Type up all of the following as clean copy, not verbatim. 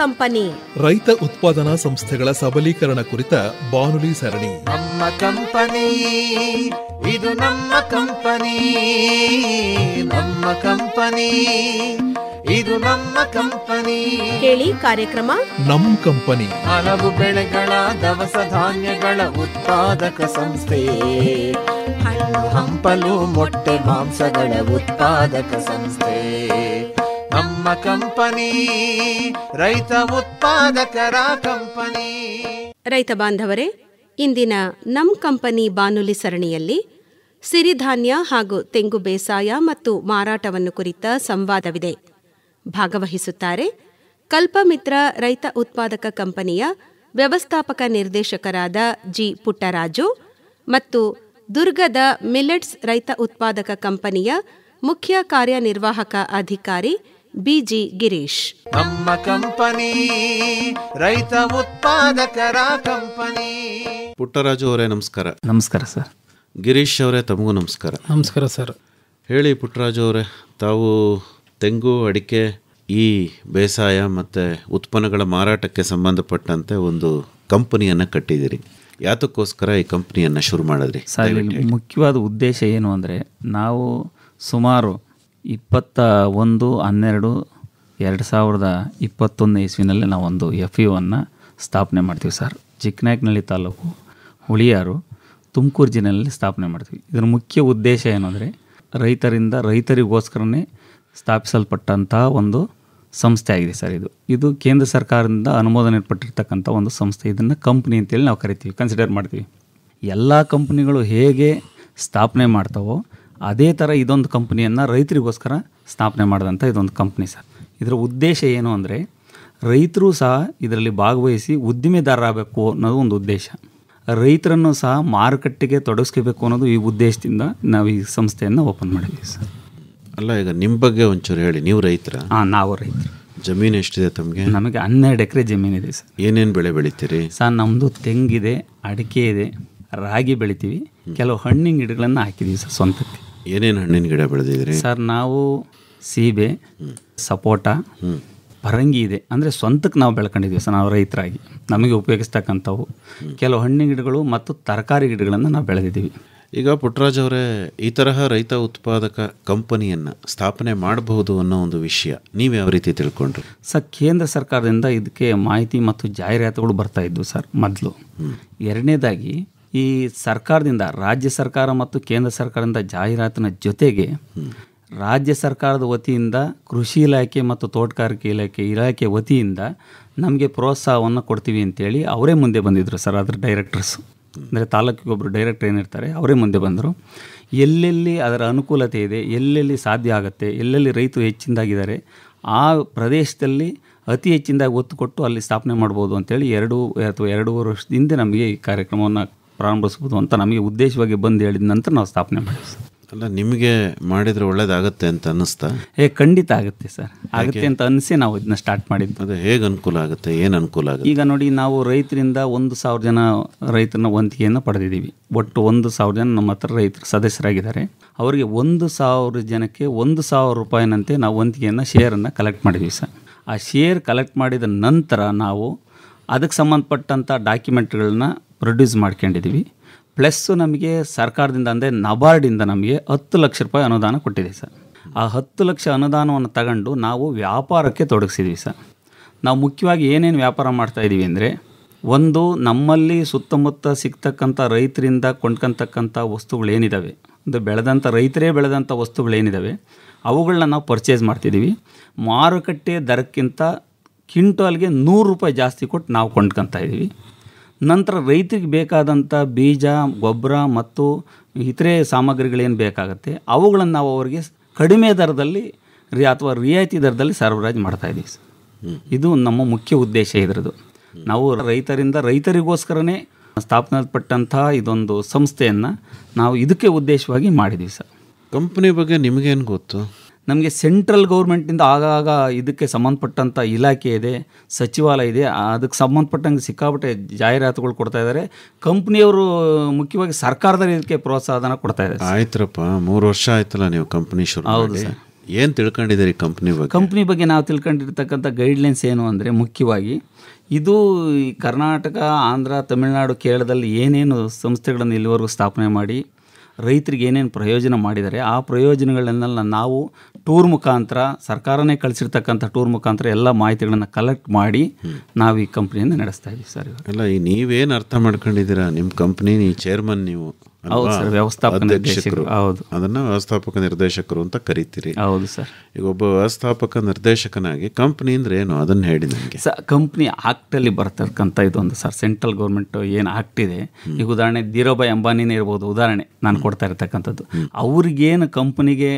Company ರೈತ ಉತ್ಪಾದನಾ ಸಂಸ್ಥೆಗಳ ಸಬಲೀಕರಣ ಕುರಿತ ಬಾನುಲಿ ಸರಣಿ. ನಮ್ಮ ಕಂಪನಿ, ಇದು ನಮ್ಮ ಕಂಪನಿ, ನಮ್ಮ ಕಂಪನಿ, ಇದು ನಮ್ಮ ಕಂಪನಿ. ಕೇಳಿ ಕಾರ್ಯಕ್ರಮ ನಮ್ ಕಂಪನಿ. ಹಲವು ಬೆಳೆಗಳ ದವಸ ಧಾನ್ಯಗಳ ಉತ್ಪಾದಕ ಸಂಸ್ಥೆ, ಹಣ್ಣು ಹಂಪಲು ಮೊಟ್ಟೆ ಮಾಂಸಗಳ ಉತ್ಪಾದಕ ಸಂಸ್ಥೆ. ನಮ್ಮ ಕಂಪನಿ ರೈತ ಉತ್ಪಾದಕರ ಕಂಪನಿ. ರೈತ ಬಾಂಧವರೇ, ಇಂದಿನ ನಮ್ ಕಂಪನಿ ಬಾನುಲಿ ಸರಣಿಯಲ್ಲಿ ಸಿರಿಧಾನ್ಯ ಹಾಗೂ ತೆಂಗು ಬೇಸಾಯ ಮತ್ತು ಮಾರಾಟವನ್ನು ಕುರಿತ ಸಂವಾದವಿದೆ. ಭಾಗವಹಿಸುತ್ತಾರೆ ಕಲ್ಪಮಿತ್ರ ರೈತ ಉತ್ಪಾದಕ ಕಂಪನಿಯ ವ್ಯವಸ್ಥಾಪಕ ನಿರ್ದೇಶಕರಾದ ಜಿ ಪುಟ್ಟರಾಜು ಮತ್ತು ದುರ್ಗದ ಮಿಲೆಟ್ಸ್ ರೈತ ಉತ್ಪಾದಕ ಕಂಪನಿಯ ಮುಖ್ಯ ಕಾರ್ಯನಿರ್ವಾಹಕ ಅಧಿಕಾರಿ ಬಿಜಿ ಗಿರೀಶ್. ನಮ್ಮ ಕಂಪನಿ ರೈತ ಉತ್ಪಾದಕರ ಕಂಪನಿ. ಪುಟ್ಟರಾಜು ಅವರೇ ನಮಸ್ಕಾರ. ನಮಸ್ಕಾರ ಸರ್. ಗಿರೀಶ್ ಅವರೇ ತಮಗೂ ನಮಸ್ಕಾರ. ನಮಸ್ಕಾರ ಸರ್. ಹೇಳಿ ಪುಟ್ಟರಾಜು ಅವರೇ, ತಾವು ತೆಂಗು ಅಡಿಕೆ ಈ ಬೇಸಾಯ ಮತ್ತು ಉತ್ಪನ್ನಗಳ ಮಾರಾಟಕ್ಕೆ ಸಂಬಂಧಪಟ್ಟಂತೆ ಒಂದು ಕಂಪನಿಯನ್ನು ಕಟ್ಟಿದ್ದೀರಿ. ಯಾತಕ್ಕೋಸ್ಕರ ಈ ಕಂಪನಿಯನ್ನು ಶುರು ಮಾಡಿದ್ರಿ ಸರ್? ಮುಖ್ಯವಾದ ಉದ್ದೇಶ ಏನು ಅಂದರೆ, ನಾವು ಸುಮಾರು 21/12/2021 ಇಸ್ವಿನಲ್ಲಿ ನಾವೊಂದು FAO ಸ್ಥಾಪನೆ ಮಾಡ್ತೀವಿ ಸರ್. ಚಿಕ್ಕನಾಯಕನಹಳ್ಳಿ ತಾಲೂಕು, ಹುಳಿಯಾರು, ತುಮಕೂರು ಜಿಲ್ಲೆಯಲ್ಲಿ ಸ್ಥಾಪನೆ ಮಾಡ್ತೀವಿ. ಇದರ ಮುಖ್ಯ ಉದ್ದೇಶ ಏನು ಅಂದರೆ, ರೈತರಿಗೋಸ್ಕರನೇ ಸ್ಥಾಪಿಸಲ್ಪಟ್ಟಂತಹ ಒಂದು ಸಂಸ್ಥೆ ಆಗಿದೆ ಸರ್. ಇದು ಕೇಂದ್ರ ಸರ್ಕಾರದಿಂದ ಅನುಮೋದನೆ ಪಟ್ಟಿರ್ತಕ್ಕಂಥ ಒಂದು ಸಂಸ್ಥೆ. ಇದನ್ನು ಕಂಪ್ನಿ ಅಂತೇಳಿ ನಾವು ಕರಿತೀವಿ, ಕನ್ಸಿಡರ್ ಮಾಡ್ತೀವಿ. ಎಲ್ಲ ಕಂಪ್ನಿಗಳು ಹೇಗೆ ಸ್ಥಾಪನೆ ಮಾಡ್ತಾವೋ ಅದೇ ಥರ ಇದೊಂದು ಕಂಪ್ನಿಯನ್ನು ರೈತರಿಗೋಸ್ಕರ ಸ್ಥಾಪನೆ ಮಾಡಿದಂಥ ಇದೊಂದು ಕಂಪ್ನಿ ಸರ್. ಇದರ ಉದ್ದೇಶ ಏನು ಅಂದರೆ, ರೈತರು ಸಹ ಇದರಲ್ಲಿ ಭಾಗವಹಿಸಿ ಉದ್ದಿಮೆದಾರರಾಗಬೇಕು ಅನ್ನೋದು ಒಂದು ಉದ್ದೇಶ. ರೈತರನ್ನು ಸಹ ಮಾರುಕಟ್ಟೆಗೆ ತೊಡಗಿಸ್ಕೋಬೇಕು ಅನ್ನೋದು ಈ ಉದ್ದೇಶದಿಂದ ನಾವು ಈ ಸಂಸ್ಥೆಯನ್ನು ಓಪನ್ ಮಾಡಿದ್ದೀವಿ ಸರ್. ಅಲ್ಲ, ಈಗ ನಿಮ್ಮ ಬಗ್ಗೆ ಒಂಚೂರು ಹೇಳಿ. ನೀವು ರೈತರ? ಹಾಂ, ನಾವು ರೈತರು. ಜಮೀನು ಎಷ್ಟಿದೆ ತಮಗೆ? ನಮಗೆ 12 ಎಕರೆ ಜಮೀನಿದೆ ಸರ್. ಏನೇನು ಬೆಳೆ ಬೆಳಿತೀರಿ ಸರ್? ನಮ್ಮದು ತೆಂಗಿದೆ, ಅಡಿಕೆ ಇದೆ, ರಾಗಿ ಬೆಳಿತೀವಿ, ಕೆಲವು ಹಣ್ಣಿನ ಗಿಡಗಳನ್ನು ಹಾಕಿದ್ದೀವಿ ಸರ್ ಸ್ವಂತಕ್ಕೆ. ಏನೇನು ಹಣ್ಣಿನ ಗಿಡ ಬೆಳೆದಿದ್ರಿ ಸರ್? ನಾವು ಸೀಬೆ, ಸಪೋಟ, ಪರಂಗಿ ಇದೆ. ಅಂದರೆ ಸ್ವಂತಕ್ಕೆ ನಾವು ಬೆಳ್ಕೊಂಡಿದ್ದೀವಿ ಸರ್, ನಾವು ರೈತರಾಗಿ ನಮಗೆ ಉಪಯೋಗಿಸ್ತಕ್ಕಂಥವು ಕೆಲವು ಹಣ್ಣಿನ ಗಿಡಗಳು ಮತ್ತು ತರಕಾರಿ ಗಿಡಗಳನ್ನು ನಾವು ಬೆಳೆದಿದ್ದೀವಿ. ಈಗ ಪುಟ್ಟರಾಜ್ ಅವರೇ, ಈ ತರಹ ರೈತ ಉತ್ಪಾದಕ ಕಂಪನಿಯನ್ನು ಸ್ಥಾಪನೆ ಮಾಡಬಹುದು ಅನ್ನೋ ಒಂದು ವಿಷಯ ನೀವು ಯಾವ ರೀತಿ ತಿಳ್ಕೊಂಡ್ರಿ ಸರ್? ಕೇಂದ್ರ ಸರ್ಕಾರದಿಂದ ಇದಕ್ಕೆ ಮಾಹಿತಿ ಮತ್ತು ಜಾಹೀರಾತುಗಳು ಬರ್ತಾ ಇದ್ವು ಸರ್ ಮೊದಲು. ಎರಡನೇದಾಗಿ ಈ ಸರ್ಕಾರದಿಂದ, ರಾಜ್ಯ ಸರ್ಕಾರ ಮತ್ತು ಕೇಂದ್ರ ಸರ್ಕಾರದಿಂದ ಜಾಹೀರಾತಿನ ಜೊತೆಗೆ ರಾಜ್ಯ ಸರ್ಕಾರದ ವತಿಯಿಂದ ಕೃಷಿ ಇಲಾಖೆ ಮತ್ತು ತೋಟಗಾರಿಕೆ ಇಲಾಖೆ ವತಿಯಿಂದ ನಮಗೆ ಪ್ರೋತ್ಸಾಹವನ್ನು ಕೊಡ್ತೀವಿ ಅಂತೇಳಿ ಅವರೇ ಮುಂದೆ ಬಂದಿದ್ದರು ಸರ್. ಅದರ ಡೈರೆಕ್ಟರ್ಸು, ಅಂದರೆ ತಾಲೂಕಿಗೊಬ್ಬರು ಡೈರೆಕ್ಟರ್ ಏನಿರ್ತಾರೆ ಅವರೇ ಮುಂದೆ ಬಂದರು. ಎಲ್ಲೆಲ್ಲಿ ಅದರ ಅನುಕೂಲತೆ ಇದೆ, ಎಲ್ಲೆಲ್ಲಿ ಸಾಧ್ಯ ಆಗುತ್ತೆ, ಎಲ್ಲೆಲ್ಲಿ ರೈತರು ಹೆಚ್ಚಿನದಾಗಿದ್ದಾರೆ ಆ ಪ್ರದೇಶದಲ್ಲಿ ಅತಿ ಹೆಚ್ಚಿನದಾಗಿ ಒತ್ತು ಕೊಟ್ಟು ಅಲ್ಲಿ ಸ್ಥಾಪನೆ ಮಾಡ್ಬೋದು ಅಂತೇಳಿ 2 ವರ್ಷದ ಹಿಂದೆ ನಮಗೆ ಈ ಕಾರ್ಯಕ್ರಮವನ್ನು ಪ್ರಾರಂಭಿಸ್ಬೋದು ಅಂತ ನಮಗೆ ಉದ್ದೇಶವಾಗಿ ಬಂದು ಹೇಳಿದ ನಂತರ ನಾವು ಸ್ಥಾಪನೆ ಮಾಡಿದ್ವಿ. ಅಲ್ಲ, ನಿಮಗೆ ಮಾಡಿದರೆ ಒಳ್ಳೇದಾಗತ್ತೆ ಅಂತ ಅನ್ನಿಸ್ತಾ? ಖಂಡಿತ ಆಗುತ್ತೆ ಸರ್, ಆಗುತ್ತೆ ಅಂತ ಅನಿಸಿ ನಾವು ಇದನ್ನ ಸ್ಟಾರ್ಟ್ ಮಾಡಿದ್ದು. ಅದು ಹೇಗೆ ಅನುಕೂಲ ಆಗುತ್ತೆ, ಏನು ಅನುಕೂಲ ಆಗುತ್ತೆ? ಈಗ ನೋಡಿ, ನಾವು ರೈತರಿಂದ 1,000 ಜನ ರೈತರನ್ನ ವಂತಿಗೆಯನ್ನು ಪಡೆದಿದ್ದೀವಿ. ಒಟ್ಟು 1,000 ಜನ ನಮ್ಮ ಹತ್ರ ರೈತರು ಸದಸ್ಯರಾಗಿದ್ದಾರೆ. ಅವರಿಗೆ 1,000 ಜನಕ್ಕೆ 1,000 ರೂಪಾಯಿನಂತೆ ನಾವು ವಂತಿಗೆಯನ್ನು ಶೇರನ್ನು ಕಲೆಕ್ಟ್ ಮಾಡಿದ್ದೀವಿ ಸರ್. ಆ ಶೇರ್ ಕಲೆಕ್ಟ್ ಮಾಡಿದ ನಂತರ ನಾವು ಅದಕ್ಕೆ ಸಂಬಂಧಪಟ್ಟಂಥ ಡಾಕ್ಯುಮೆಂಟ್ಗಳನ್ನ ಪ್ರೊಡ್ಯೂಸ್ ಮಾಡ್ಕೊಂಡಿದ್ದೀವಿ. ಪ್ಲಸ್ಸು ನಮಗೆ ಸರ್ಕಾರದಿಂದ, ಅಂದರೆ ನಬಾರ್ಡಿಂದ ನಮಗೆ 10 ಲಕ್ಷ ರೂಪಾಯಿ ಅನುದಾನ ಕೊಟ್ಟಿದೆ ಸರ್. ಆ 10 ಲಕ್ಷ ಅನುದಾನವನ್ನು ತಗೊಂಡು ನಾವು ವ್ಯಾಪಾರಕ್ಕೆ ತೊಡಗಿಸಿದ್ವಿ ಸರ್. ನಾವು ಮುಖ್ಯವಾಗಿ ಏನೇನು ವ್ಯಾಪಾರ ಮಾಡ್ತಾಯಿದ್ದೀವಿ ಅಂದರೆ, ಒಂದು, ನಮ್ಮಲ್ಲಿ ಸುತ್ತಮುತ್ತ ಸಿಗ್ತಕ್ಕಂಥ ರೈತರಿಂದ ಕೊಂಡ್ಕೊತಕ್ಕಂಥ ವಸ್ತುಗಳೇನಿದ್ದಾವೆ, ಅಂದರೆ ರೈತರೇ ಬೆಳೆದಂಥ ವಸ್ತುಗಳೇನಿದ್ದಾವೆ ಅವುಗಳನ್ನ ನಾವು ಪರ್ಚೇಸ್ ಮಾಡ್ತಿದ್ದೀವಿ. ಮಾರುಕಟ್ಟೆ ದರಕ್ಕಿಂತ ಕ್ವಿಂಟಾಲ್ಗೆ 100 ರೂಪಾಯಿ ಜಾಸ್ತಿ ಕೊಟ್ಟು ನಾವು ಕೊಂಡ್ಕೊತಾ ಇದ್ದೀವಿ. ನಂತರ ರೈತರಿಗೆ ಬೇಕಾದಂಥ ಬೀಜ, ಗೊಬ್ಬರ ಮತ್ತು ಇತರೆ ಸಾಮಗ್ರಿಗಳೇನು ಬೇಕಾಗುತ್ತೆ ಅವುಗಳನ್ನು ನಾವು ಅವರಿಗೆ ಕಡಿಮೆ ದರದಲ್ಲಿ ಅಥವಾ ರಿಯಾಯಿತಿ ದರದಲ್ಲಿ ಸರಬರಾಜು ಮಾಡ್ತಾಯಿದ್ದೀವಿ ಸರ್. ಇದು ನಮ್ಮ ಮುಖ್ಯ ಉದ್ದೇಶ ಇದರದು. ನಾವು ರೈತರಿಗೋಸ್ಕರನೇ ಸ್ಥಾಪನೆಪಟ್ಟಂಥ ಇದೊಂದು ಸಂಸ್ಥೆಯನ್ನು ನಾವು ಇದಕ್ಕೆ ಉದ್ದೇಶವಾಗಿ ಮಾಡಿದ್ದೀವಿ ಸರ್. ಕಂಪ್ನಿ ಬಗ್ಗೆ ನಿಮಗೇನು ಗೊತ್ತು? ನಮಗೆ ಸೆಂಟ್ರಲ್ ಗೌರ್ಮೆಂಟಿಂದ ಆಗಾಗ ಇದಕ್ಕೆ ಸಂಬಂಧಪಟ್ಟಂಥ ಇಲಾಖೆ ಇದೆ, ಸಚಿವಾಲಯ ಇದೆ, ಅದಕ್ಕೆ ಸಂಬಂಧಪಟ್ಟಂಗೆ ಸಿಕ್ಕಾಪಟ್ಟೆ ಜಾಹೀರಾತುಗಳು ಕೊಡ್ತಾ ಇದ್ದಾರೆ. ಕಂಪ್ನಿಯವರು ಮುಖ್ಯವಾಗಿ ಸರ್ಕಾರದಲ್ಲಿ ಇದಕ್ಕೆ ಪ್ರೋತ್ಸಾಹನ ಕೊಡ್ತಾ ಇದ್ದಾರೆ. ಆಯ್ತರಪ್ಪ, 3 ವರ್ಷ ಆಯ್ತಲ್ಲ ನೀವು ಕಂಪ್ನಿ ಶುರು? ಹೌದು ಸರ್. ಏನು ತಿಳ್ಕೊಂಡಿದ್ದೀರಿ ಕಂಪ್ನಿ ಬಗ್ಗೆ? ಕಂಪ್ನಿ ಬಗ್ಗೆ ನಾವು ತಿಳ್ಕೊಂಡಿರ್ತಕ್ಕಂಥ ಗೈಡ್ಲೈನ್ಸ್ ಏನು ಅಂದರೆ ಮುಖ್ಯವಾಗಿ ಇದು ಈ ಕರ್ನಾಟಕ, ಆಂಧ್ರ, ತಮಿಳುನಾಡು, ಕೇರಳದಲ್ಲಿ ಏನೇನು ಸಂಸ್ಥೆಗಳನ್ನು ಇಲ್ಲಿವರೆಗೂ ಸ್ಥಾಪನೆ ಮಾಡಿ ರೈತರಿಗೆ ಏನೇನು ಪ್ರಯೋಜನ ಮಾಡಿದ್ದಾರೆ ಆ ಪ್ರಯೋಜನಗಳನ್ನೆಲ್ಲ ನಾವು ಟೂರ್ ಮುಖಾಂತರ, ಸರ್ಕಾರನೇ ಕಳಿಸಿರ್ತಕ್ಕಂಥ ಟೂರ್ ಮುಖಾಂತರ ಎಲ್ಲ ಮಾಹಿತಿಗಳನ್ನು ಕಲೆಕ್ಟ್ ಮಾಡಿ ನಾವು ಈ ಕಂಪ್ನಿಯನ್ನು ನಡೆಸ್ತಾ ಇದ್ದೀವಿ ಸರ್. ಅಲ್ಲ, ಈ ನೀವೇನು ಅರ್ಥ ಮಾಡ್ಕೊಂಡಿದ್ದೀರಾ? ನಿಮ್ಮ ಕಂಪ್ನಿ ಚೇರ್ಮನ್ ನೀವು? ಹೌದು ಸರ್, ವ್ಯವಸ್ಥಾಪಕ ನಿರ್ದೇಶಕರು. ಹೌದು, ಅದನ್ನು ವ್ಯವಸ್ಥಾಪಕ ನಿರ್ದೇಶಕರು ಅಂತ ಕರಿತೀರಿ. ಹೌದು ಸರ್. ಈಗ ಒಬ್ಬ ವ್ಯವಸ್ಥಾಪಕ ನಿರ್ದೇಶಕನಾಗಿ ಕಂಪ್ನಿ ಅಂದ್ರೆ ಏನು ಅದನ್ನು ಹೇಳಿ ನನಗೆ. ಕಂಪ್ನಿ ಆ್ಯಕ್ಟಲ್ಲಿ ಬರ್ತಕ್ಕಂಥ ಇದೊಂದು ಸರ್, ಸೆಂಟ್ರಲ್ ಗೌರ್ಮೆಂಟ್ ಏನು ಆ್ಯಕ್ಟ್ ಇದೆ, ಈಗ ಉದಾಹರಣೆ ಧೀರೋಭಾಯ್ ಅಂಬಾನಿನೇ ಇರ್ಬೋದು, ಉದಾಹರಣೆ ನಾನು ಕೊಡ್ತಾ ಇರ್ತಕ್ಕಂಥದ್ದು. ಅವ್ರಿಗೇನು ಕಂಪ್ನಿಗೆ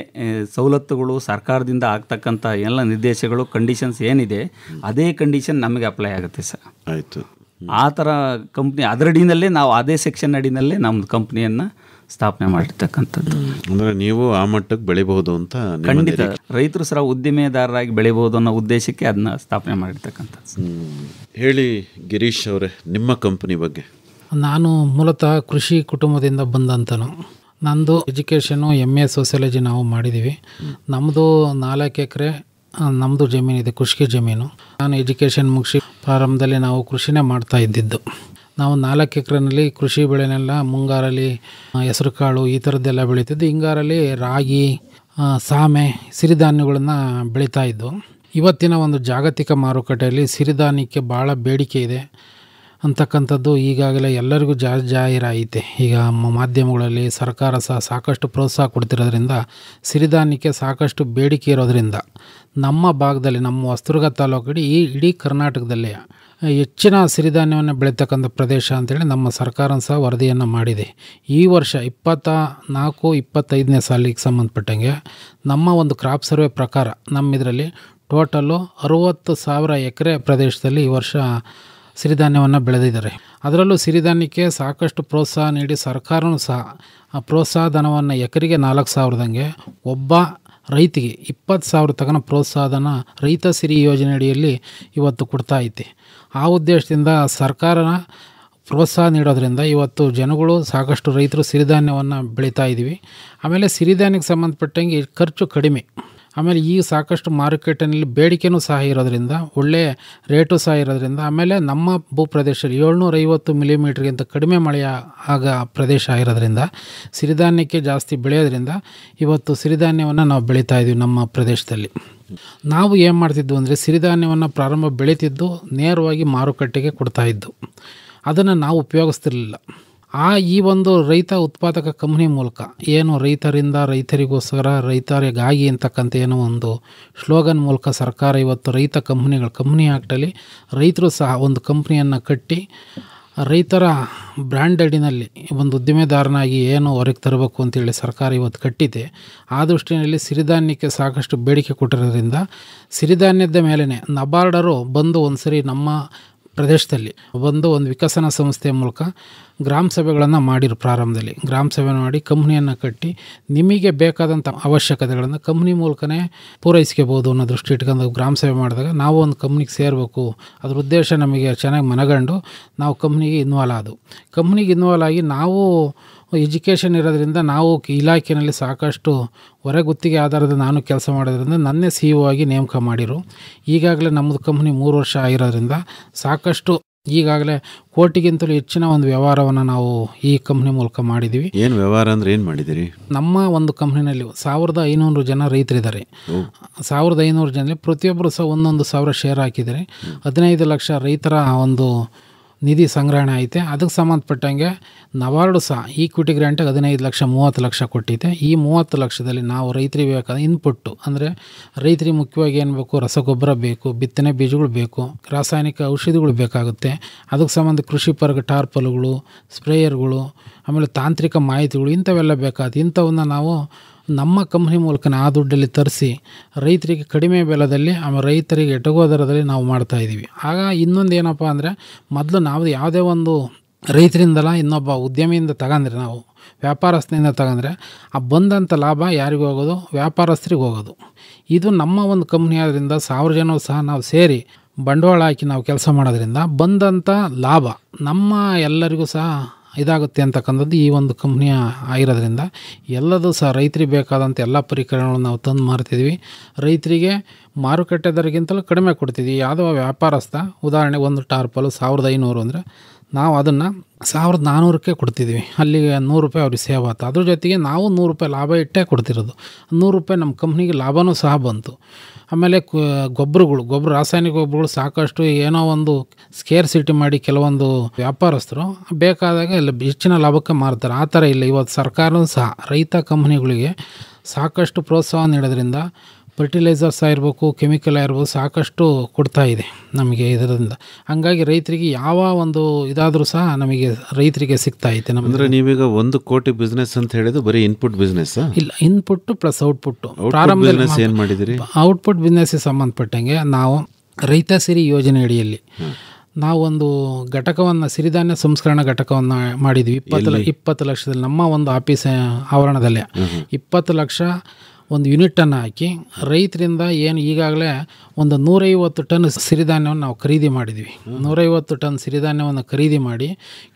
ಸವಲತ್ತುಗಳು ಸರ್ಕಾರದಿಂದ ಆಗ್ತಕ್ಕಂಥ ಎಲ್ಲ ನಿರ್ದೇಶಗಳು, ಕಂಡೀಷನ್ಸ್ ಏನಿದೆ ಅದೇ ಕಂಡೀಷನ್ ನಮಗೆ ಅಪ್ಲೈ ಆಗುತ್ತೆ ಸರ್. ಆಯಿತು. ಆ ಥರ ಕಂಪ್ನಿ ಅದರ ಅಡಿನಲ್ಲೇ ನಾವು ಅದೇ ಸೆಕ್ಷನ್ ಅಡಿನಲ್ಲೇ ನಮ್ಮದು ಕಂಪ್ನಿಯನ್ನು ಸ್ಥಾಪನೆ ಮಾಡಿರ್ತಕ್ಕಂಥದ್ದು. ಅಂದರೆ ನೀವು ಆ ಮಟ್ಟಕ್ಕೆ ಬೆಳಿಬಹುದು ಅಂತ? ಖಂಡಿತ, ರೈತರು ಸಹ ಉದ್ದಿಮೆದಾರರಾಗಿ ಬೆಳಿಬೋದು ಅನ್ನೋ ಉದ್ದೇಶಕ್ಕೆ ಅದನ್ನ ಸ್ಥಾಪನೆ ಮಾಡಿರ್ತಕ್ಕಂಥದ್ದು. ಹೇಳಿ ಗಿರೀಶ್ ಅವರೇ, ನಿಮ್ಮ ಕಂಪ್ನಿ ಬಗ್ಗೆ. ನಾನು ಮೂಲತಃ ಕೃಷಿ ಕುಟುಂಬದಿಂದ ಬಂದಂತನು. ನಂದು ಎಜುಕೇಷನು MA ಸೋಸಿಯಾಲಜಿ ನಾವು ಮಾಡಿದ್ದೀವಿ. ನಮ್ಮದು 4 ಎಕರೆ ನಮ್ಮದು ಜಮೀನಿದೆ, ಕೃಷಿ ಜಮೀನು. ನಾನು ಎಜುಕೇಷನ್ ಮುಗಿಸಿ ಪ್ರಾರಂಭದಲ್ಲಿ ನಾವು ಕೃಷಿನೇ ಮಾಡ್ತಾ ಇದ್ದಿದ್ದು. ನಾವು 4 ಎಕರೆನಲ್ಲಿ ಕೃಷಿ ಬೆಳೆನೆಲ್ಲ ಮುಂಗಾರಲ್ಲಿ ಹೆಸರು ಕಾಳು ಈ ಥರದ್ದೆಲ್ಲ ಬೆಳೀತಿದ್ದು. ಹಿಂಗಾರಲ್ಲಿ ರಾಗಿ, ಸಾಮೆ, ಸಿರಿಧಾನ್ಯಗಳನ್ನು ಬೆಳೀತಾ ಇದ್ದು. ಇವತ್ತಿನ ಒಂದು ಜಾಗತಿಕ ಮಾರುಕಟ್ಟೆಯಲ್ಲಿ ಸಿರಿಧಾನ್ಯಕ್ಕೆ ಭಾಳ ಬೇಡಿಕೆ ಇದೆ ಅಂತಕ್ಕಂಥದ್ದು ಈಗಾಗಲೇ ಎಲ್ಲರಿಗೂ ಜಾಹೀರಾಯಿತೆ. ಈಗ ಮಾಧ್ಯಮಗಳಲ್ಲಿ ಸರ್ಕಾರ ಸಹ ಸಾಕಷ್ಟು ಪ್ರೋತ್ಸಾಹ ಕೊಡ್ತಿರೋದ್ರಿಂದ ಸಿರಿಧಾನ್ಯಕ್ಕೆ ಸಾಕಷ್ಟು ಬೇಡಿಕೆ ಇರೋದರಿಂದ ನಮ್ಮ ಭಾಗದಲ್ಲಿ, ನಮ್ಮ ಹೊಸದುರ್ಗ ತಾಲೂಕು ಇಡೀ ಕರ್ನಾಟಕದಲ್ಲಿ ಹೆಚ್ಚಿನ ಸಿರಿಧಾನ್ಯವನ್ನು ಬೆಳೀತಕ್ಕಂಥ ಪ್ರದೇಶ ಅಂತೇಳಿ ನಮ್ಮ ಸರ್ಕಾರ ಸಹ ವರದಿಯನ್ನು ಮಾಡಿದೆ. ಈ ವರ್ಷ 24-25ನೇ ಸಾಲಿಗೆ ಸಂಬಂಧಪಟ್ಟಂಗೆ ನಮ್ಮ ಒಂದು ಕ್ರಾಪ್ ಸರ್ವೆ ಪ್ರಕಾರ ನಮ್ಮ ಇದರಲ್ಲಿ ಟೋಟಲ್ಲು 60,000 ಎಕರೆ ಪ್ರದೇಶದಲ್ಲಿ ಈ ವರ್ಷ ಸಿರಿಧಾನ್ಯವನ್ನು ಬೆಳೆದಿದ್ದಾರೆ. ಅದರಲ್ಲೂ ಸಿರಿಧಾನ್ಯಕ್ಕೆ ಸಾಕಷ್ಟು ಪ್ರೋತ್ಸಾಹ ನೀಡಿ ಸರ್ಕಾರವೂ ಸಹ ಆ ಪ್ರೋತ್ಸಾಹ ಧನವನ್ನು ಎಕರೆಗೆ 4,000ದಂಗೆ ಒಬ್ಬ ರೈತಿಗೆ 20,000 ತಗನ ಪ್ರೋತ್ಸಾಹಧನ ರೈತ ಸಿರಿ ಯೋಜನೆ ಅಡಿಯಲ್ಲಿ ಇವತ್ತು ಕೊಡ್ತಾ ಐತೆ. ಆ ಉದ್ದೇಶದಿಂದ ಸರ್ಕಾರ ಪ್ರೋತ್ಸಾಹ ನೀಡೋದ್ರಿಂದ ಇವತ್ತು ಜನಗಳು ಸಾಕಷ್ಟು ರೈತರು ಸಿರಿಧಾನ್ಯವನ್ನು ಬೆಳೀತಾ ಇದ್ದೀವಿ. ಆಮೇಲೆ ಸಿರಿಧಾನ್ಯಕ್ಕೆ ಸಂಬಂಧಪಟ್ಟಂಗೆ ಖರ್ಚು ಕಡಿಮೆ, ಆಮೇಲೆ ಈ ಸಾಕಷ್ಟು ಮಾರುಕಟ್ಟೆಯಲ್ಲಿ ಬೇಡಿಕೆನೂ ಸಹ ಇರೋದ್ರಿಂದ, ಒಳ್ಳೆಯ ರೇಟು ಸಹ ಇರೋದ್ರಿಂದ, ಆಮೇಲೆ ನಮ್ಮ ಭೂಪ್ರದೇಶದಲ್ಲಿ 750 ಮಿಲಿಮೀಟ್ರಿಗಿಂತ ಕಡಿಮೆ ಮಳೆಯ ಆಗ ಪ್ರದೇಶ ಇರೋದ್ರಿಂದ ಸಿರಿಧಾನ್ಯಕ್ಕೆ ಜಾಸ್ತಿ ಬೆಳೆಯೋದ್ರಿಂದ ಇವತ್ತು ಸಿರಿಧಾನ್ಯವನ್ನು ನಾವು ಬೆಳೀತಾ ಇದ್ದೀವಿ ನಮ್ಮ ಪ್ರದೇಶದಲ್ಲಿ. ನಾವು ಏನು ಮಾಡ್ತಿದ್ವು ಅಂದರೆ ಸಿರಿಧಾನ್ಯವನ್ನು ಪ್ರಾರಂಭ ಬೆಳೀತಿದ್ದು ನೇರವಾಗಿ ಮಾರುಕಟ್ಟೆಗೆ ಕೊಡ್ತಾಯಿದ್ದು, ಅದನ್ನು ನಾವು ಉಪಯೋಗಿಸ್ತಿರ್ಲಿಲ್ಲ. ಈ ಒಂದು ರೈತ ಉತ್ಪಾದಕ ಕಂಪ್ನಿ ಮೂಲಕ ಏನು ರೈತರಿಂದ ರೈತರಿಗೋಸ್ಕರ ರೈತರಿಗಾಗಿ ಅಂತಕ್ಕಂಥ ಏನೋ ಒಂದು ಸ್ಲೋಗನ್ ಮೂಲಕ ಸರ್ಕಾರ ಇವತ್ತು ರೈತ ಕಂಪ್ನಿ ಆ್ಯಕ್ಟಲ್ಲಿ ರೈತರು ಸಹ ಒಂದು ಕಂಪ್ನಿಯನ್ನು ಕಟ್ಟಿ ರೈತರ ಬ್ರ್ಯಾಂಡ್ ಅಡಿನಲ್ಲಿ ಒಂದು ಉದ್ದಿಮೆದಾರನಾಗಿ ಏನು ಹೊರಗೆ ತರಬೇಕು ಅಂತೇಳಿ ಸರ್ಕಾರ ಇವತ್ತು ಕಟ್ಟಿದೆ. ಆ ದೃಷ್ಟಿಯಲ್ಲಿ ಸಿರಿಧಾನ್ಯಕ್ಕೆ ಸಾಕಷ್ಟು ಬೇಡಿಕೆ ಕೊಟ್ಟಿರೋದ್ರಿಂದ ಸಿರಿಧಾನ್ಯದ ಮೇಲೇ ನಬಾರ್ಡರು ಬಂದು ಒಂದು ಸರಿ ನಮ್ಮ ಪ್ರದೇಶದಲ್ಲಿ ಬಂದು ಒಂದು ವಿಕಸನ ಸಂಸ್ಥೆಯ ಮೂಲಕ ಗ್ರಾಮ ಸಭೆಗಳನ್ನು ಮಾಡಿರು. ಪ್ರಾರಂಭದಲ್ಲಿ ಗ್ರಾಮ ಸಭೆ ಮಾಡಿ ಕಂಪ್ನಿಯನ್ನು ಕಟ್ಟಿ ನಿಮಗೆ ಬೇಕಾದಂಥ ಅವಶ್ಯಕತೆಗಳನ್ನು ಕಂಪ್ನಿ ಮೂಲಕನೇ ಪೂರೈಸ್ಕೋಬೋದು ಅನ್ನೋ ದೃಷ್ಟಿ ಇಟ್ಕೊಂಡು ಗ್ರಾಮ ಸಭೆ ಮಾಡಿದಾಗ ನಾವು ಒಂದು ಕಂಪ್ನಿಗೆ ಸೇರಬೇಕು, ಅದ್ರ ಉದ್ದೇಶ ನಮಗೆ ಚೆನ್ನಾಗಿ ಮನಗಂಡು ನಾವು ಕಂಪ್ನಿಗೆ ಇನ್ವಾಲ್ವ್ ಆಗಿ ನಾವು ಎಜುಕೇಷನ್ ಇರೋದ್ರಿಂದ ನಾವು ಇಲಾಖೆಯಲ್ಲಿ ಸಾಕಷ್ಟು ಹೊರಗುತ್ತಿಗೆ ಆಧಾರದ ನಾನು ಕೆಲಸ ಮಾಡೋದ್ರಿಂದ ನನ್ನೇ CEO ಆಗಿ ನೇಮಕ ಮಾಡಿರು. ಈಗಾಗಲೇ ನಮ್ಮದು ಕಂಪ್ನಿ 3 ವರ್ಷ ಆಗಿರೋದ್ರಿಂದ ಸಾಕಷ್ಟು ಈಗಾಗಲೇ ಕೋಟಿಗಿಂತಲೂ ಹೆಚ್ಚಿನ ಒಂದು ವ್ಯವಹಾರವನ್ನು ನಾವು ಈ ಕಂಪ್ನಿ ಮೂಲಕ ಮಾಡಿದ್ದೀವಿ. ಏನು ವ್ಯವಹಾರ ಅಂದರೆ ಏನು ಮಾಡಿದ್ದೀರಿ? ನಮ್ಮ ಒಂದು ಕಂಪ್ನಿನಲ್ಲಿ 1,500 ಜನ ರೈತರಿದ್ದಾರೆ. 1,500 ಜನರಲ್ಲಿ ಪ್ರತಿಯೊಬ್ಬರು ಸಹ 1,000 ಶೇರ್ ಹಾಕಿದ್ದಾರೆ. 15 ಲಕ್ಷ ರೈತರ ಒಂದು ನಿಧಿ ಸಂಗ್ರಹಣೆ ಐತೆ. ಅದಕ್ಕೆ ಸಂಬಂಧಪಟ್ಟಂಗೆ ನಬಾರ್ಡು ಸಹ ಈಕ್ವಿಟಿ ಗ್ರಾಂಟಿಗೆ 15 ಲಕ್ಷ 30 ಲಕ್ಷ ಕೊಟ್ಟಿದೆ. ಈ 30 ಲಕ್ಷದಲ್ಲಿ ನಾವು ರೈತರಿಗೆ ಬೇಕಾದ ಇನ್ಪುಟ್ಟು ಅಂದರೆ ರೈತರಿಗೆ ಮುಖ್ಯವಾಗಿ ಏನು ಬೇಕು, ರಸಗೊಬ್ಬರ ಬೇಕು, ಬಿತ್ತನೆ ಬೀಜಗಳು ಬೇಕು, ರಾಸಾಯನಿಕ ಔಷಧಿಗಳು ಬೇಕಾಗುತ್ತೆ. ಅದಕ್ಕೆ ಸಂಬಂಧ ಕೃಷಿ ಪರಗ ಟಾರ್ಪಲ್ಗಳು, ಸ್ಪ್ರೇಯರ್ಗಳು, ಆಮೇಲೆ ತಾಂತ್ರಿಕ ಮಾಹಿತಿಗಳು ಇಂಥವೆಲ್ಲ ಬೇಕಾಗುತ್ತೆ. ಇಂಥವನ್ನ ನಾವು ನಮ್ಮ ಕಂಪ್ನಿ ಮೂಲಕ ಆ ದುಡ್ಡಲ್ಲಿ ತರಿಸಿ ರೈತರಿಗೆ ಕಡಿಮೆ ಬೆಲೆದಲ್ಲಿ ಆಮೇಲೆ ರೈತರಿಗೆ ಎಟಗೋ ದರದಲ್ಲಿ ನಾವು ಮಾಡ್ತಾಯಿದ್ದೀವಿ. ಆಗ ಇನ್ನೊಂದು ಏನಪ್ಪ ಅಂದರೆ ಮೊದಲು ನಾವು ಯಾವುದೇ ಒಂದು ರೈತರಿಂದಲ್ಲ ಇನ್ನೊಬ್ಬ ಉದ್ಯಮಿಯಿಂದ ತಗೊಂಡ್ರೆ, ನಾವು ವ್ಯಾಪಾರಸ್ಥನಿಂದ ತಗೊಂಡ್ರೆ ಆ ಬಂದಂಥ ಲಾಭ ಯಾರಿಗೂ ಹೋಗೋದು, ವ್ಯಾಪಾರಸ್ಥರಿಗೆ ಹೋಗೋದು. ಇದು ನಮ್ಮ ಒಂದು ಕಂಪ್ನಿ ಆದ್ರಿಂದ 1000 ಜನ ಸಹ ನಾವು ಸೇರಿ ಬಂಡವಾಳ ಹಾಕಿ ನಾವು ಕೆಲಸ ಮಾಡೋದ್ರಿಂದ ಬಂದಂಥ ಲಾಭ ನಮ್ಮ ಎಲ್ಲರಿಗೂ ಸಹ ಇದಾಗುತ್ತೆ ಅಂತಕ್ಕಂಥದ್ದು ಈ ಒಂದು ಕಂಪ್ನಿಯ ಆಗಿರೋದ್ರಿಂದ ಎಲ್ಲದೂ ಸಹ ರೈತರಿಗೆ ಬೇಕಾದಂಥ ಎಲ್ಲ ಪರಿಕರಗಳನ್ನು ನಾವು ತಂದು ಮಾರ್ತಿದ್ವಿ. ರೈತರಿಗೆ ಮಾರುಕಟ್ಟೆ ದರಗಿಂತಲೂ ಕಡಿಮೆ ಕೊಡ್ತಿದ್ವಿ. ಯಾವುದೋ ವ್ಯಾಪಾರಸ್ಥ ಉದಾಹರಣೆ ಒಂದು ಟಾರ್ಪಲು 1500 ಅಂದರೆ ನಾವು ಅದನ್ನು 1400ಕ್ಕೆ ಕೊಡ್ತಿದ್ವಿ. ಅಲ್ಲಿಗೆ 100 ರೂಪಾಯಿ ಅವ್ರಿಗೆ ಸೇವ್ ಆಯ್ತು. ಅದ್ರ ಜೊತೆಗೆ ನಾವು 100 ರೂಪಾಯಿ ಲಾಭ ಇಟ್ಟೇ ಕೊಡ್ತಿರೋದು. 100 ರೂಪಾಯಿ ನಮ್ಮ ಕಂಪ್ನಿಗೆ ಲಾಭವೂ ಸಹ ಬಂತು. ಆಮೇಲೆ ಗೊಬ್ಬರ ರಾಸಾಯನಿಕ ಗೊಬ್ಬರಗಳು ಸಾಕಷ್ಟು ಏನೋ ಒಂದು ಸ್ಕೇರ್ಸಿಟಿ ಮಾಡಿ ಕೆಲವೊಂದು ವ್ಯಾಪಾರಸ್ಥರು ಬೇಕಾದಾಗ ಎಲ್ಲ ಹೆಚ್ಚಿನ ಲಾಭಕ್ಕೆ ಮಾರ್ತಾರೆ. ಆ ಥರ ಇಲ್ಲ. ಇವತ್ತು ಸರ್ಕಾರವೂ ಸಹ ರೈತ ಕಂಪ್ನಿಗಳಿಗೆ ಸಾಕಷ್ಟು ಪ್ರೋತ್ಸಾಹ ನೀಡೋದ್ರಿಂದ ಫರ್ಟಿಲೈಸರ್ಸ್ ಆಗಿರ್ಬೇಕು, ಕೆಮಿಕಲ್ ಆಗಿರ್ಬೋದು ಸಾಕಷ್ಟು ಕೊಡ್ತಾ ಇದೆ ನಮಗೆ ಇದರಿಂದ. ಹಂಗಾಗಿ ರೈತರಿಗೆ ಯಾವ ಒಂದು ಇದಾದರೂ ಸಹ ನಮಗೆ ರೈತರಿಗೆ ಸಿಗ್ತಾ ಐತೆ. ಅಂದರೆ ನೀವೀಗ 1 ಕೋಟಿ ಬಿಸ್ನೆಸ್ ಅಂತ ಹೇಳಿದ್ದು ಬರೀ ಇನ್ಪುಟ್ ಬಿಸ್ನೆಸ್ ಇಲ್ಲ, ಇನ್ಪುಟ್ ಪ್ಲಸ್ ಔಟ್ಪುಟ್. ಪ್ರಾರಂಭದಲ್ಲಿ ಏನು ಮಾಡಿದಿರಿ? ಔಟ್ಪುಟ್ ಬಿಸ್ನೆಸ್ಗೆ ಸಂಬಂಧಪಟ್ಟಂಗೆ ನಾವು ರೈತ ಸಿರಿ ಯೋಜನೆ ಅಡಿಯಲ್ಲಿ ನಾವೊಂದು ಘಟಕವನ್ನು, ಸಿರಿಧಾನ್ಯ ಸಂಸ್ಕರಣಾ ಘಟಕವನ್ನು ಮಾಡಿದ್ವಿ. 20 ಲಕ್ಷದಲ್ಲಿ ನಮ್ಮ ಒಂದು ಆಫೀಸ್ ಆವರಣದಲ್ಲೇ 20 ಲಕ್ಷ ಒಂದು ಯೂನಿಟನ್ನು ಹಾಕಿ ರೈತರಿಂದ ಏನು ಈಗಾಗಲೇ ಒಂದು 150 ಟನ್ ಸಿರಿಧಾನ್ಯವನ್ನು ನಾವು ಖರೀದಿ ಮಾಡಿದ್ವಿ. 150 ಟನ್ ಸಿರಿಧಾನ್ಯವನ್ನು ಖರೀದಿ ಮಾಡಿ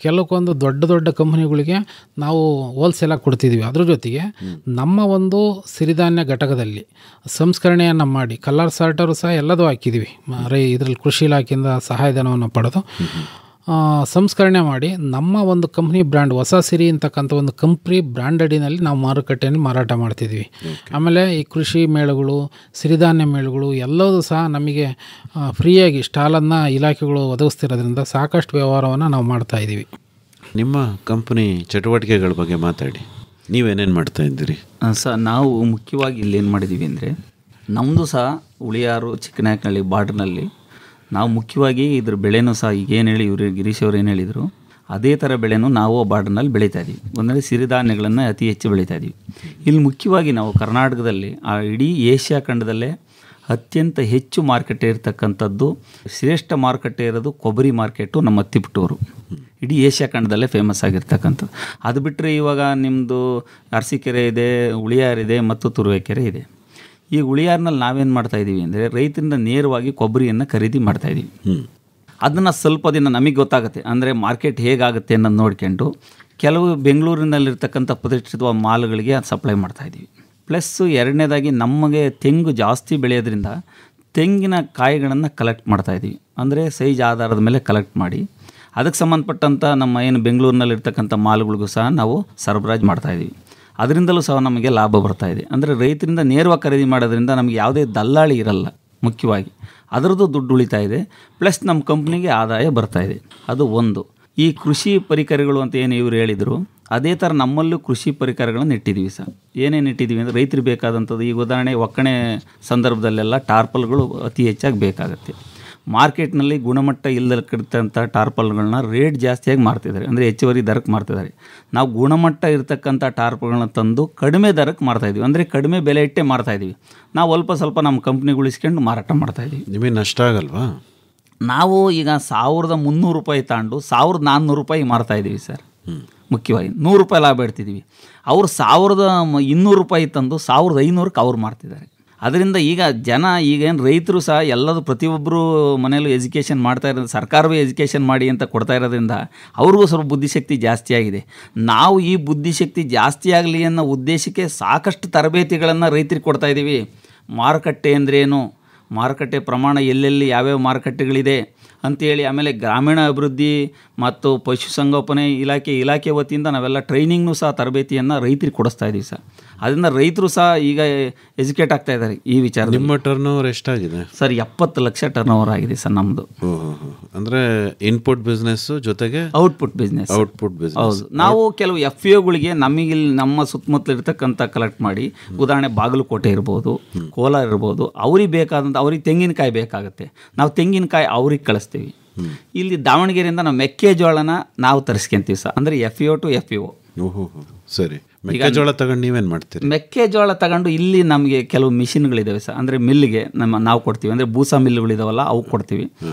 ಕೆಲವೊಂದು ದೊಡ್ಡ ಕಂಪ್ನಿಗಳಿಗೆ ನಾವು ಹೋಲ್ಸೇಲಾಗಿ ಕೊಡ್ತಿದ್ವಿ. ಅದ್ರ ಜೊತೆಗೆ ನಮ್ಮ ಒಂದು ಸಿರಿಧಾನ್ಯ ಘಟಕದಲ್ಲಿ ಸಂಸ್ಕರಣೆಯನ್ನು ಮಾಡಿ ಕಲರ್ ಸಾರ್ಟರು ಸಹ ಎಲ್ಲದೂ ಹಾಕಿದ್ವಿ. ಇದರಲ್ಲಿ ಕೃಷಿ ಇಲಾಖೆಯಿಂದ ಸಹಾಯಧನವನ್ನು ಪಡೆದು ಸಂಸ್ಕರಣೆ ಮಾಡಿ ನಮ್ಮ ಒಂದು ಕಂಪ್ನಿ ಬ್ರ್ಯಾಂಡ್ ಹೊಸ ಸಿರಿ ಅಂತಕ್ಕಂಥ ಒಂದು ಕಂಪ್ನಿ ಬ್ರ್ಯಾಂಡ್ ಅಡಿನಲ್ಲಿ ನಾವು ಮಾರುಕಟ್ಟೆಯಲ್ಲಿ ಮಾರಾಟ ಮಾಡ್ತಿದ್ವಿ. ಆಮೇಲೆ ಈ ಕೃಷಿ ಮೇಳಗಳು, ಸಿರಿಧಾನ್ಯ ಮೇಳಗಳು ಎಲ್ಲವೂ ಸಹ ನಮಗೆ ಫ್ರೀಯಾಗಿ ಸ್ಟಾಲನ್ನು ಇಲಾಖೆಗಳು ಒದಗಿಸ್ತಿರೋದ್ರಿಂದ ಸಾಕಷ್ಟು ವ್ಯವಹಾರವನ್ನು ನಾವು ಮಾಡ್ತಾಯಿದ್ದೀವಿ. ನಿಮ್ಮ ಕಂಪ್ನಿ ಚಟುವಟಿಕೆಗಳ ಬಗ್ಗೆ ಮಾತಾಡಿ. ನೀವೇನೇನು ಮಾಡ್ತಾ ಇದ್ದೀರಿ? ನಾವು ಮುಖ್ಯವಾಗಿ ಇಲ್ಲಿ ಏನು ಮಾಡಿದ್ದೀವಿ ಅಂದರೆ, ನಮ್ಮದು ಸಹ ಉಳಿಯಾರು ಚಿಕ್ಕನಾಯಕನಹಳ್ಳಿ ಬಾರ್ಡ್ರ್ನಲ್ಲಿ ನಾವು ಮುಖ್ಯವಾಗಿ ಇದ್ರ ಬೆಳೆನೂ ಸಹ ಈಗ ಏನು ಹೇಳಿ ಇವರು ಗಿರೀಶ್ ಅವರು ಏನು ಹೇಳಿದರು ಅದೇ ಥರ ಬೆಳೆನೂ ನಾವು ಬಾರ್ಡ್ರ್ನಲ್ಲಿ ಬೆಳೀತಾ ಇದ್ದೀವಿ. ಒಂದರೆ ಸಿರಿಧಾನ್ಯಗಳನ್ನು ಅತಿ ಹೆಚ್ಚು ಬೆಳೀತಾ ಇದ್ದೀವಿ. ಇಲ್ಲಿ ಮುಖ್ಯವಾಗಿ ನಾವು ಕರ್ನಾಟಕದಲ್ಲಿ ಇಡೀ ಏಷ್ಯಾ ಖಂಡದಲ್ಲೇ ಅತ್ಯಂತ ಹೆಚ್ಚು ಮಾರುಕಟ್ಟೆ ಇರತಕ್ಕಂಥದ್ದು, ಶ್ರೇಷ್ಠ ಮಾರುಕಟ್ಟೆ ಇರೋದು ಕೊಬ್ಬರಿ ಮಾರ್ಕೆಟು ನಮ್ಮ ತಿಪಟೂರು. ಇಡೀ ಏಷ್ಯಾ ಖಂಡದಲ್ಲೇ ಫೇಮಸ್ ಆಗಿರ್ತಕ್ಕಂಥದ್ದು. ಅದು ಬಿಟ್ಟರೆ ಇವಾಗ ನಿಮ್ಮದು ಅರಸೀಕೆರೆ ಇದೆ, ಉಳಿಯಾರಿದೆ ಮತ್ತು ತುರುವೇಕೆರೆ ಇದೆ. ಈ ಉಳಿಯಾರಿನಲ್ಲಿ ನಾವೇನು ಮಾಡ್ತಾಯಿದ್ದೀವಿ ಅಂದರೆ ರೈತರಿಂದ ನೇರವಾಗಿ ಕೊಬ್ಬರಿಯನ್ನು ಖರೀದಿ ಮಾಡ್ತಾಯಿದ್ದೀವಿ. ಅದನ್ನು ಸ್ವಲ್ಪ ದಿನ ನಮಗೆ ಗೊತ್ತಾಗುತ್ತೆ, ಅಂದರೆ ಮಾರ್ಕೆಟ್ ಹೇಗಾಗುತ್ತೆ ಅನ್ನೋದು ನೋಡ್ಕೊಂಡು ಕೆಲವು ಬೆಂಗಳೂರಿನಲ್ಲಿರ್ತಕ್ಕಂಥ ಪ್ರತಿಷ್ಠಿತ ಮಾಲ್ಗಳಿಗೆ ಅದು ಸಪ್ಲೈ ಮಾಡ್ತಾಯಿದ್ದೀವಿ. ಪ್ಲಸ್ಸು ಎರಡನೇದಾಗಿ ನಮಗೆ ತೆಂಗು ಜಾಸ್ತಿ ಬೆಳೆಯೋದ್ರಿಂದ ತೆಂಗಿನ ಕಾಯಿಗಳನ್ನು ಕಲೆಕ್ಟ್ ಮಾಡ್ತಾಯಿದ್ದೀವಿ. ಅಂದರೆ ಸೈಜ್ ಆಧಾರದ ಮೇಲೆ ಕಲೆಕ್ಟ್ ಮಾಡಿ ಅದಕ್ಕೆ ಸಂಬಂಧಪಟ್ಟಂಥ ನಮ್ಮ ಏನು ಬೆಂಗಳೂರಿನಲ್ಲಿರ್ತಕ್ಕಂಥ ಮಾಲ್ಗಳಿಗೂ ಸಹ ನಾವು ಸರಬರಾಜು ಮಾಡ್ತಾಯಿದ್ದೀವಿ. ಅದರಿಂದಲೂ ಸಹ ನಮಗೆ ಲಾಭ ಬರ್ತಾಯಿದೆ. ಅಂದರೆ ರೈತರಿಂದ ನೇರವಾಗಿ ಖರೀದಿ ಮಾಡೋದ್ರಿಂದ ನಮಗೆ ಯಾವುದೇ ದಲ್ಲಾಳಿ ಇರಲ್ಲ. ಮುಖ್ಯವಾಗಿ ಅದರದ್ದು ದುಡ್ಡು ಉಳಿತಾ ಇದೆ, ಪ್ಲಸ್ ನಮ್ಮ ಕಂಪ್ನಿಗೆ ಆದಾಯ ಬರ್ತಾಯಿದೆ. ಅದು ಒಂದು. ಈ ಕೃಷಿ ಪರಿಕರಗಳು ಅಂತ ಏನು ಇವರು ಹೇಳಿದರು, ಅದೇ ಥರ ನಮ್ಮಲ್ಲೂ ಕೃಷಿ ಪರಿಕರಗಳನ್ನು ಇಟ್ಟಿದ್ದೀವಿ ಸರ್. ಏನೇನು ಇಟ್ಟಿದ್ದೀವಿ ಅಂದರೆ ರೈತರಿಗೆ ಬೇಕಾದಂಥದ್ದು, ಈಗ ಉದಾಹರಣೆ ಒಕ್ಕಣೆ ಸಂದರ್ಭದಲ್ಲೆಲ್ಲ ಟಾರ್ಪಲ್ಗಳು ಅತಿ ಹೆಚ್ಚಾಗಿ ಬೇಕಾಗುತ್ತೆ. ಮಾರ್ಕೆಟ್ನಲ್ಲಿ ಗುಣಮಟ್ಟ ಇಲ್ಲದಕ್ಕಂಥ ಟಾರ್ಪಲ್ಗಳನ್ನ ರೇಟ್ ಜಾಸ್ತಿಯಾಗಿ ಮಾರ್ತಿದ್ದಾರೆ, ಅಂದರೆ ಹೆಚ್ಚುವರಿ ದರಕ್ಕೆ ಮಾರ್ತಿದ್ದಾರೆ. ನಾವು ಗುಣಮಟ್ಟ ಇರತಕ್ಕಂಥ ಟಾರ್ಪಲ್ಗಳನ್ನ ತಂದು ಕಡಿಮೆ ದರಕ್ಕೆ ಮಾರ್ತಾಯಿದ್ದೀವಿ, ಅಂದರೆ ಕಡಿಮೆ ಬೆಲೆ ಇಟ್ಟೇ ಮಾರ್ತಾಯಿದ್ದೀವಿ. ನಾವು ಅಲ್ಪ ಸ್ವಲ್ಪ ನಮ್ಮ ಕಂಪ್ನಿಗೆ ಉಳಿಸ್ಕೊಂಡು ಮಾರಾಟ ಮಾಡ್ತಾಯಿದ್ದೀವಿ. ನಿಮಗೆ ನಷ್ಟ ಆಗಲ್ವಾ? ನಾವು ಈಗ 1300 ರೂಪಾಯಿ ತಗೊಂಡು 1400 ರೂಪಾಯಿ ಮಾರ್ತಾಯಿದ್ದೀವಿ ಸರ್. ಮುಖ್ಯವಾಗಿ 100 ರೂಪಾಯಿ ಲಾಭ ಇಡ್ತಿದ್ದೀವಿ. ಅವರು 1200 ರೂಪಾಯಿ ತಂದು 1500ಕ್ಕೆ ಅವ್ರು ಮಾರ್ತಿದ್ದಾರೆ. ಅದರಿಂದ ಈಗ ಜನ ಈಗೇನು ರೈತರು ಸಹ ಎಲ್ಲದು ಪ್ರತಿಯೊಬ್ಬರು ಮನೆಯಲ್ಲೂ ಎಜುಕೇಷನ್ ಮಾಡ್ತಾ ಇರೋದು, ಸರ್ಕಾರವೇ ಎಜುಕೇಷನ್ ಮಾಡಿ ಅಂತ ಕೊಡ್ತಾ ಇರೋದ್ರಿಂದ ಅವ್ರಿಗೂ ಸ್ವಲ್ಪ ಬುದ್ಧಿಶಕ್ತಿ ಜಾಸ್ತಿ ಆಗಿದೆ. ನಾವು ಈ ಬುದ್ಧಿಶಕ್ತಿ ಜಾಸ್ತಿ ಆಗಲಿ ಅನ್ನೋ ಉದ್ದೇಶಕ್ಕೆ ಸಾಕಷ್ಟು ತರಬೇತಿಗಳನ್ನು ರೈತರಿಗೆ ಕೊಡ್ತಾಯಿದ್ದೀವಿ. ಮಾರುಕಟ್ಟೆ ಅಂದ್ರೇನು, ಮಾರುಕಟ್ಟೆ ಪ್ರಮಾಣ ಎಲ್ಲೆಲ್ಲಿ ಯಾವ್ಯಾವ ಮಾರುಕಟ್ಟೆಗಳಿದೆ ಅಂಥೇಳಿ, ಆಮೇಲೆ ಗ್ರಾಮೀಣ ಅಭಿವೃದ್ಧಿ ಮತ್ತು ಪಶುಸಂಗೋಪನೆ ಇಲಾಖೆ ವತಿಯಿಂದ ನಾವೆಲ್ಲ ಟ್ರೈನಿಂಗ್ನೂ ಸಹ ತರಬೇತಿಯನ್ನು ರೈತರಿಗೆ ಕೊಡಿಸ್ತಾ ಇದ್ದೀವಿ ಸರ್. ಅದರಿಂದ ರೈತರು ಸಹ ಈಗ ಎಜುಕೇಟ್ ಆಗ್ತಾ ಇದ್ದಾರೆ ಈ ವಿಚಾರ. ನಿಮ್ಮ ಟರ್ನ್ ಓವರ್ ಎಷ್ಟಾಗಿದೆ ಸರ್? 70 ಲಕ್ಷ ಟರ್ನ್ ಓವರ್ ಆಗಿದೆ ಸರ್ ನಮ್ಮದು. ಅಂದರೆ ಇನ್ಪುಟ್ ಬಿಸ್ನೆಸ್ಸು ಜೊತೆಗೆ ಔಟ್ಪುಟ್ ಬಿಸ್ನೆಸ್. ಹೌದು. ನಾವು ಕೆಲವು FAOಗಳಿಗೆ ನಮಗೆ ನಮ್ಮ ಸುತ್ತಮುತ್ತಲು ಇರ್ತಕ್ಕಂಥ ಕಲೆಕ್ಟ್ ಮಾಡಿ, ಉದಾಹರಣೆ ಬಾಗಲಕೋಟೆ ಇರ್ಬೋದು, ಕೋಲಾರ ಇರ್ಬೋದು, ಅವ್ರಿಗೆ ಬೇಕಾದಂಥ, ಅವ್ರಿಗೆ ತೆಂಗಿನಕಾಯಿ ಬೇಕಾಗುತ್ತೆ, ನಾವು ತೆಂಗಿನಕಾಯಿ ಅವ್ರಿಗೆ ಕಳಿಸ್ತೀವಿ. ಇಲ್ಲಿ ದಾವಣಗೆರೆಯಿಂದ ನಾವು ಮೆಕ್ಕೆಜೋಳನ ನಾವು ತರಿಸ್ಕೊಂತೀವಿ ಸರ್, ಅಂದರೆ FAO to FAO. ಸರಿ. ಮೆಕ್ಕೆಜೋಳ ತಗೊಂಡು ನೀವೇನು ಮಾಡ್ತೀರಿ? ಮೆಕ್ಕೆಜೋಳ ತಗೊಂಡು ಇಲ್ಲಿ ನಮಗೆ ಕೆಲವು ಮಿಷಿನ್ಗಳಿದ್ದಾವೆ ಸರ್, ಅಂದರೆ ಮಿಲ್ಲಿಗೆ ನಾವು ಕೊಡ್ತೀವಿ, ಅಂದರೆ ಬೂಸ ಮಿಲ್ಗಳಿದಾವಲ್ಲ ಅವು ಕೊಡ್ತೀವಿ.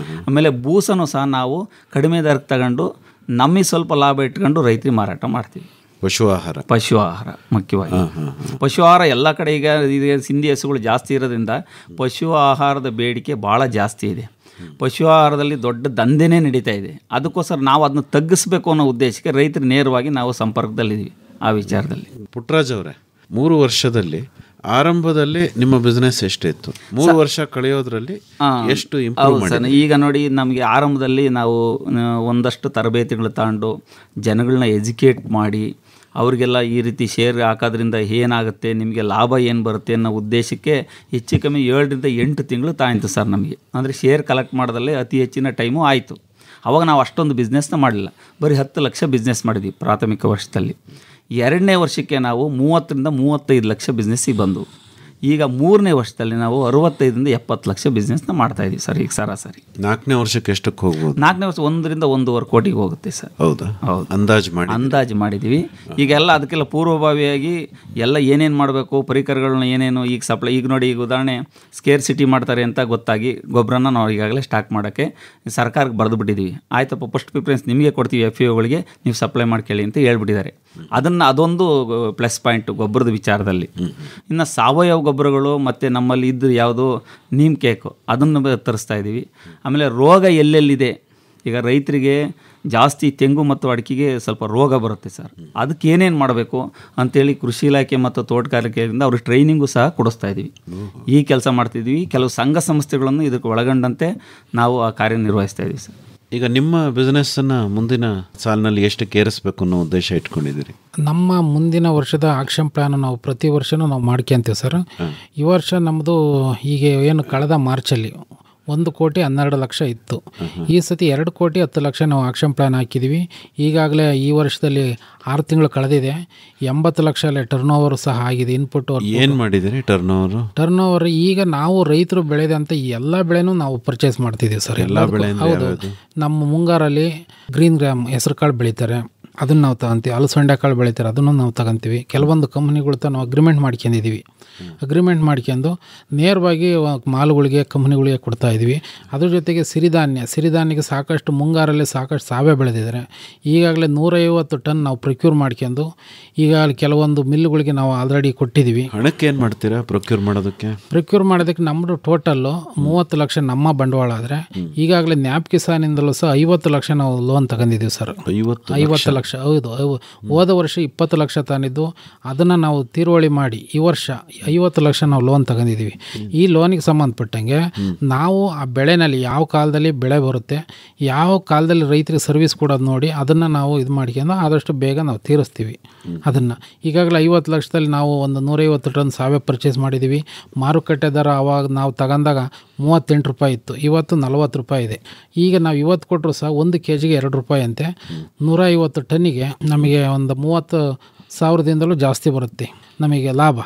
ಆಮೇಲೆ ಬೂಸನೂ ಸಹ ನಾವು ಕಡಿಮೆ ದರಕ್ಕೆ ತಗೊಂಡು ನಮಗೆ ಸ್ವಲ್ಪ ಲಾಭ ಇಟ್ಕೊಂಡು ರೈತರಿಗೆ ಮಾರಾಟ ಮಾಡ್ತೀವಿ. ಪಶು ಆಹಾರ ಮುಖ್ಯವಾಗಿ. ಪಶು ಆಹಾರ ಎಲ್ಲ ಕಡೆ ಈಗ ಸಿಂಧಿ ಹಸುಗಳು ಜಾಸ್ತಿ ಇರೋದ್ರಿಂದ ಪಶು ಆಹಾರದ ಬೇಡಿಕೆ ಭಾಳ ಜಾಸ್ತಿ ಇದೆ. ಪಶು ಆಹಾರದಲ್ಲಿ ದೊಡ್ಡ ದಂಧೆನೇ ನಡೀತಾ ಇದೆ. ಅದಕ್ಕೋಸ್ಕರ ನಾವು ಅದನ್ನು ತಗ್ಗಿಸ್ಬೇಕು ಅನ್ನೋ ಉದ್ದೇಶಕ್ಕೆ ರೈತರು ನೇರವಾಗಿ ನಾವು ಸಂಪರ್ಕದಲ್ಲಿದ್ದೀವಿ ಆ ವಿಚಾರದಲ್ಲಿ. ಪುಟ್ಟರಾಜ್ ಅವರೇ, 3 ವರ್ಷದಲ್ಲಿ ಆರಂಭದಲ್ಲಿ ನಿಮ್ಮ ಬಿಸ್ನೆಸ್ ಎಷ್ಟಿತ್ತು? 3 ವರ್ಷ ಕಳೆಯೋದ್ರಲ್ಲಿ ಎಷ್ಟು ಇಂಪ್ರೂವ್ ಮಾಡಿ? ಈಗ ನೋಡಿ, ನಮಗೆ ಆರಂಭದಲ್ಲಿ ನಾವು ಒಂದಷ್ಟು ತರಬೇತಿಗಳು ತಗೊಂಡು ಜನಗಳನ್ನ ಎಜುಕೇಟ್ ಮಾಡಿ ಅವರಿಗೆಲ್ಲ ಈ ರೀತಿ ಶೇರ್ ಹಾಕೋದ್ರಿಂದ ಏನಾಗುತ್ತೆ, ನಿಮಗೆ ಲಾಭ ಏನು ಬರುತ್ತೆ ಅನ್ನೋ ಉದ್ದೇಶಕ್ಕೆ ಹೆಚ್ಚು ಕಮ್ಮಿ 7 ರಿಂದ 8 ತಿಂಗಳು ತಾಯಿತು ಸರ್ ನಮಗೆ. ಅಂದರೆ ಶೇರ್ ಕಲೆಕ್ಟ್ ಮಾಡೋದಲ್ಲೇ ಅತಿ ಹೆಚ್ಚಿನ ಟೈಮು ಆಯಿತು. ಅವಾಗ ನಾವು ಅಷ್ಟೊಂದು ಬಿಸ್ನೆಸ್ನ ಮಾಡಲಿಲ್ಲ, ಬರೀ 10 ಲಕ್ಷ ಬಿಸ್ನೆಸ್ ಮಾಡಿದ್ವಿ ಪ್ರಾಥಮಿಕ ವರ್ಷದಲ್ಲಿ. 2ನೇ ವರ್ಷಕ್ಕೆ ನಾವು 30 ರಿಂದ 35 ಲಕ್ಷ ಬಿಸ್ನೆಸ್ಸಿಗೆ ಬಂದು, ಈಗ 3ನೇ ವರ್ಷದಲ್ಲಿ ನಾವು 65 ರಿಂದ 70 ಲಕ್ಷ ಬಿಸ್ನೆಸ್ನ ಮಾಡ್ತಾಯಿದ್ದೀವಿ ಸರ್. ಈಗ ಸರಾಸರಿ 4ನೇ ವರ್ಷಕ್ಕೆ ಎಷ್ಟಕ್ಕೆ ಹೋಗ್ಬೋದು? 4ನೇ ವರ್ಷ 1 ರಿಂದ 1.5 ಕೋಟಿಗೆ ಹೋಗುತ್ತೆ ಸರ್. ಹೌದಾ? ಹೌದು, ಅಂದಾಜು ಮಾಡಿದ್ದೀವಿ. ಈಗೆಲ್ಲ ಅದಕ್ಕೆಲ್ಲ ಪೂರ್ವಭಾವಿಯಾಗಿ ಎಲ್ಲ ಏನೇನು ಮಾಡಬೇಕು, ಪರಿಕರಗಳನ್ನ ಏನೇನು ಈಗ ಸಪ್ಲೈ, ಈಗ ನೋಡಿ, ಈಗ ಉದಾಹರಣೆ ಸ್ಕೇರ್ ಸಿಟಿ ಮಾಡ್ತಾರೆ ಅಂತ ಗೊತ್ತಾಗಿ ಗೊಬ್ಬರನ ನಾವು ಈಗಾಗಲೇ ಸ್ಟಾಕ್ ಮಾಡೋಕ್ಕೆ ಸರ್ಕಾರಕ್ಕೆ ಬರೆದು ಬಿಟ್ಟಿದ್ದೀವಿ. ಆಯ್ತಪ್ಪ, ಫಸ್ಟ್ ಪ್ರಿಫರೆನ್ಸ್ ನಿಮಗೆ ಕೊಡ್ತೀವಿ, FAOಗಳಿಗೆ ನೀವು ಸಪ್ಲೈ ಮಾಡ್ಕೊಳ್ಳಿ ಅಂತ ಹೇಳ್ಬಿಟ್ಟಿದ್ದಾರೆ. ಅದೊಂದು ಪ್ಲಸ್ ಪಾಯಿಂಟು ಗೊಬ್ಬರದ ವಿಚಾರದಲ್ಲಿ. ಇನ್ನು ಸಾವಯವ ಗೊಬ್ಬರಗಳು ಮತ್ತು ನಮ್ಮಲ್ಲಿ ಇದ್ದು ಯಾವುದು ನೀಮ್ ಕೇಕು, ಅದನ್ನು ತರಿಸ್ತಾ ಇದ್ದೀವಿ. ಆಮೇಲೆ ರೋಗ ಎಲ್ಲೆಲ್ಲಿದೆ, ಈಗ ರೈತರಿಗೆ ಜಾಸ್ತಿ ತೆಂಗು ಮತ್ತು ಅಡಿಕೆಗೆ ಸ್ವಲ್ಪ ರೋಗ ಬರುತ್ತೆ ಸರ್, ಅದಕ್ಕೆ ಏನೇನು ಮಾಡಬೇಕು ಅಂಥೇಳಿ ಕೃಷಿ ಇಲಾಖೆ ಮತ್ತು ತೋಟಗಾರಿಕೆಯಿಂದ ಅವ್ರಿಗೆ ಟ್ರೈನಿಂಗು ಸಹ ಕೊಡಿಸ್ತಾ ಇದ್ದೀವಿ. ಈ ಕೆಲಸ ಮಾಡ್ತಿದ್ದೀವಿ. ಕೆಲವು ಸಂಘ ಸಂಸ್ಥೆಗಳನ್ನು ಇದಕ್ಕೆ ಒಳಗೊಂಡಂತೆ ನಾವು ಆ ಕಾರ್ಯನಿರ್ವಹಿಸ್ತಾ ಇದ್ದೀವಿ ಸರ್. ಈಗ ನಿಮ್ಮ ಬಿಸ್ನೆಸ್ಸನ್ನು ಮುಂದಿನ ಸಾಲಿನಲ್ಲಿ ಎಷ್ಟು ಕೇರಿಸ್ಬೇಕು ಅನ್ನೋ ಉದ್ದೇಶ ಇಟ್ಕೊಂಡಿದ್ದೀರಿ? ನಮ್ಮ ಮುಂದಿನ ವರ್ಷದ ಆಕ್ಷನ್ ಪ್ಲ್ಯಾನ್ ನಾವು ಪ್ರತಿ ವರ್ಷವೂ ನಾವು ಮಾಡ್ಕೊಂತೀವಿ ಸರ್. ಈ ವರ್ಷ ನಮ್ಮದು ಈಗ ಏನು ಕಳೆದ ಮಾರ್ಚಲ್ಲಿ 1,12,00,000 ಇತ್ತು. ಈ ಸತಿ 2,10,00,000 ನಾವು ಆಕ್ಷನ್ ಪ್ಲ್ಯಾನ್ ಹಾಕಿದ್ದೀವಿ. ಈಗಾಗಲೇ ಈ ವರ್ಷದಲ್ಲಿ 6 ತಿಂಗಳು ಕಳೆದಿದೆ. 80 ಲಕ್ಷ ಟರ್ನ್ ಓವರ್ ಸಹ ಆಗಿದೆ. ಇನ್ಪುಟ್ ಏನು ಮಾಡಿದ್ದೀರಿ ಟರ್ನ್ ಓವರ್? ಈಗ ನಾವು ರೈತರು ಬೆಳೆದಂಥ ಎಲ್ಲ ಬೆಳೆನೂ ನಾವು ಪರ್ಚೇಸ್ ಮಾಡ್ತಿದ್ದೀವಿ ಸರ್. ಎಲ್ಲ ಬೆಳೆ? ಹೌದು. ನಮ್ಮ ಮುಂಗಾರಲ್ಲಿ ಗ್ರೀನ್ ಗ್ರಾಮ್ ಹೆಸರು ಕಾಳು ಬೆಳೀತಾರೆ, ಅದನ್ನು ನಾವು ತಗೊಂತೀವಿ. ಅಲಸಂಡೆ ಕಾಳು ಬೆಳೀತಾರೆ, ಅದನ್ನು ನಾವು ತಗೊಂತೀವಿ. ಕೆಲವೊಂದು ಕಂಪ್ನಿಗಳ್ತ ನಾವು ಅಗ್ರಿಮೆಂಟ್ ಮಾಡ್ಕೊಂಡಿದ್ದೀವಿ. ಅಗ್ರಿಮೆಂಟ್ ಮಾಡ್ಕೊಂಡು ನೇರವಾಗಿ ಮಾಲುಗಳಿಗೆ, ಕಂಪ್ನಿಗಳಿಗೆ ಕೊಡ್ತಾ ಇದ್ದೀವಿ. ಅದ್ರ ಜೊತೆಗೆ ಸಿರಿಧಾನ್ಯಕ್ಕೆ ಸಾಕಷ್ಟು ಮುಂಗಾರಲ್ಲಿ ಸಾಕಷ್ಟು ಸಾವೇ ಬೆಳೆದಿದ್ದಾರೆ. ಈಗಾಗಲೇ 150 ಟನ್ ನಾವು ಪ್ರೊಕ್ಯೂರ್ ಮಾಡ್ಕೊಂಡು ಈಗ ಕೆಲವೊಂದು ಮಿಲ್ಗಳಿಗೆ ನಾವು ಆಲ್ರೆಡಿ ಕೊಟ್ಟಿದ್ದೀವಿ. ಹಣಕ್ಕೆ ಏನು ಮಾಡ್ತೀರಾ ಪ್ರೊಕ್ಯೂರ್ ಮಾಡೋದಕ್ಕೆ? ನಮ್ಮದು ಟೋಟಲ್ಲು 30 ಲಕ್ಷ ನಮ್ಮ ಬಂಡವಾಳ ಆದರೆ, ಈಗಾಗಲೇ ನ್ಯಾಪ್ ಕಿಸಾನಿಂದಲೂ ಸಹ 50 ಲಕ್ಷ ನಾವು ಲೋನ್ ತಗೊಂಡಿದ್ದೀವಿ ಸರ್. 50 ಲಕ್ಷ. ಹೌದು. ಹೋದ ವರ್ಷ 20 ಲಕ್ಷ ತಾನಿದ್ದು, ಅದನ್ನು ನಾವು ತೀರುವಳಿ ಮಾಡಿ ಈ ವರ್ಷ 50 ಲಕ್ಷ ನಾವು ಲೋನ್ ತಗೊಂಡಿದ್ದೀವಿ. ಈ ಲೋನಿಗೆ ಸಂಬಂಧಪಟ್ಟಂಗೆ ನಾವು ಆ ಬೆಳೆನಲ್ಲಿ ಯಾವ ಕಾಲದಲ್ಲಿ ಬೆಳೆ ಬರುತ್ತೆ, ಯಾವ ಕಾಲದಲ್ಲಿ ರೈತರಿಗೆ ಸರ್ವಿಸ್ ಕೊಡೋದು ನೋಡಿ ಅದನ್ನು ನಾವು ಇದು ಮಾಡ್ಕೊಂಡು ಆದಷ್ಟು ಬೇಗ ನಾವು ತೀರಿಸ್ತೀವಿ. ಅದನ್ನು ಈಗಾಗಲೇ 50 ಲಕ್ಷದಲ್ಲಿ ನಾವು ಒಂದು 150 ಟನ್ ಸಾವೇ ಪರ್ಚೇಸ್ ಮಾಡಿದ್ದೀವಿ. ಮಾರುಕಟ್ಟೆ ದರ ಆವಾಗ ನಾವು ತಗೊಂಡಾಗ 38 ರೂಪಾಯಿ ಇತ್ತು, ಇವತ್ತು 40 ರೂಪಾಯಿ ಇದೆ. ಈಗ ನಾವು ಇವತ್ತು ಕೊಟ್ಟರು ಸಹ 1 kgಗೆ 2 ರೂಪಾಯಿ ಅಂತೆ. 150 ಟನ್ನಿಗೆ ನಮಗೆ ಒಂದು 30,000ದಿಂದಲೂ ಜಾಸ್ತಿ ಬರುತ್ತೆ ನಮಗೆ ಲಾಭ.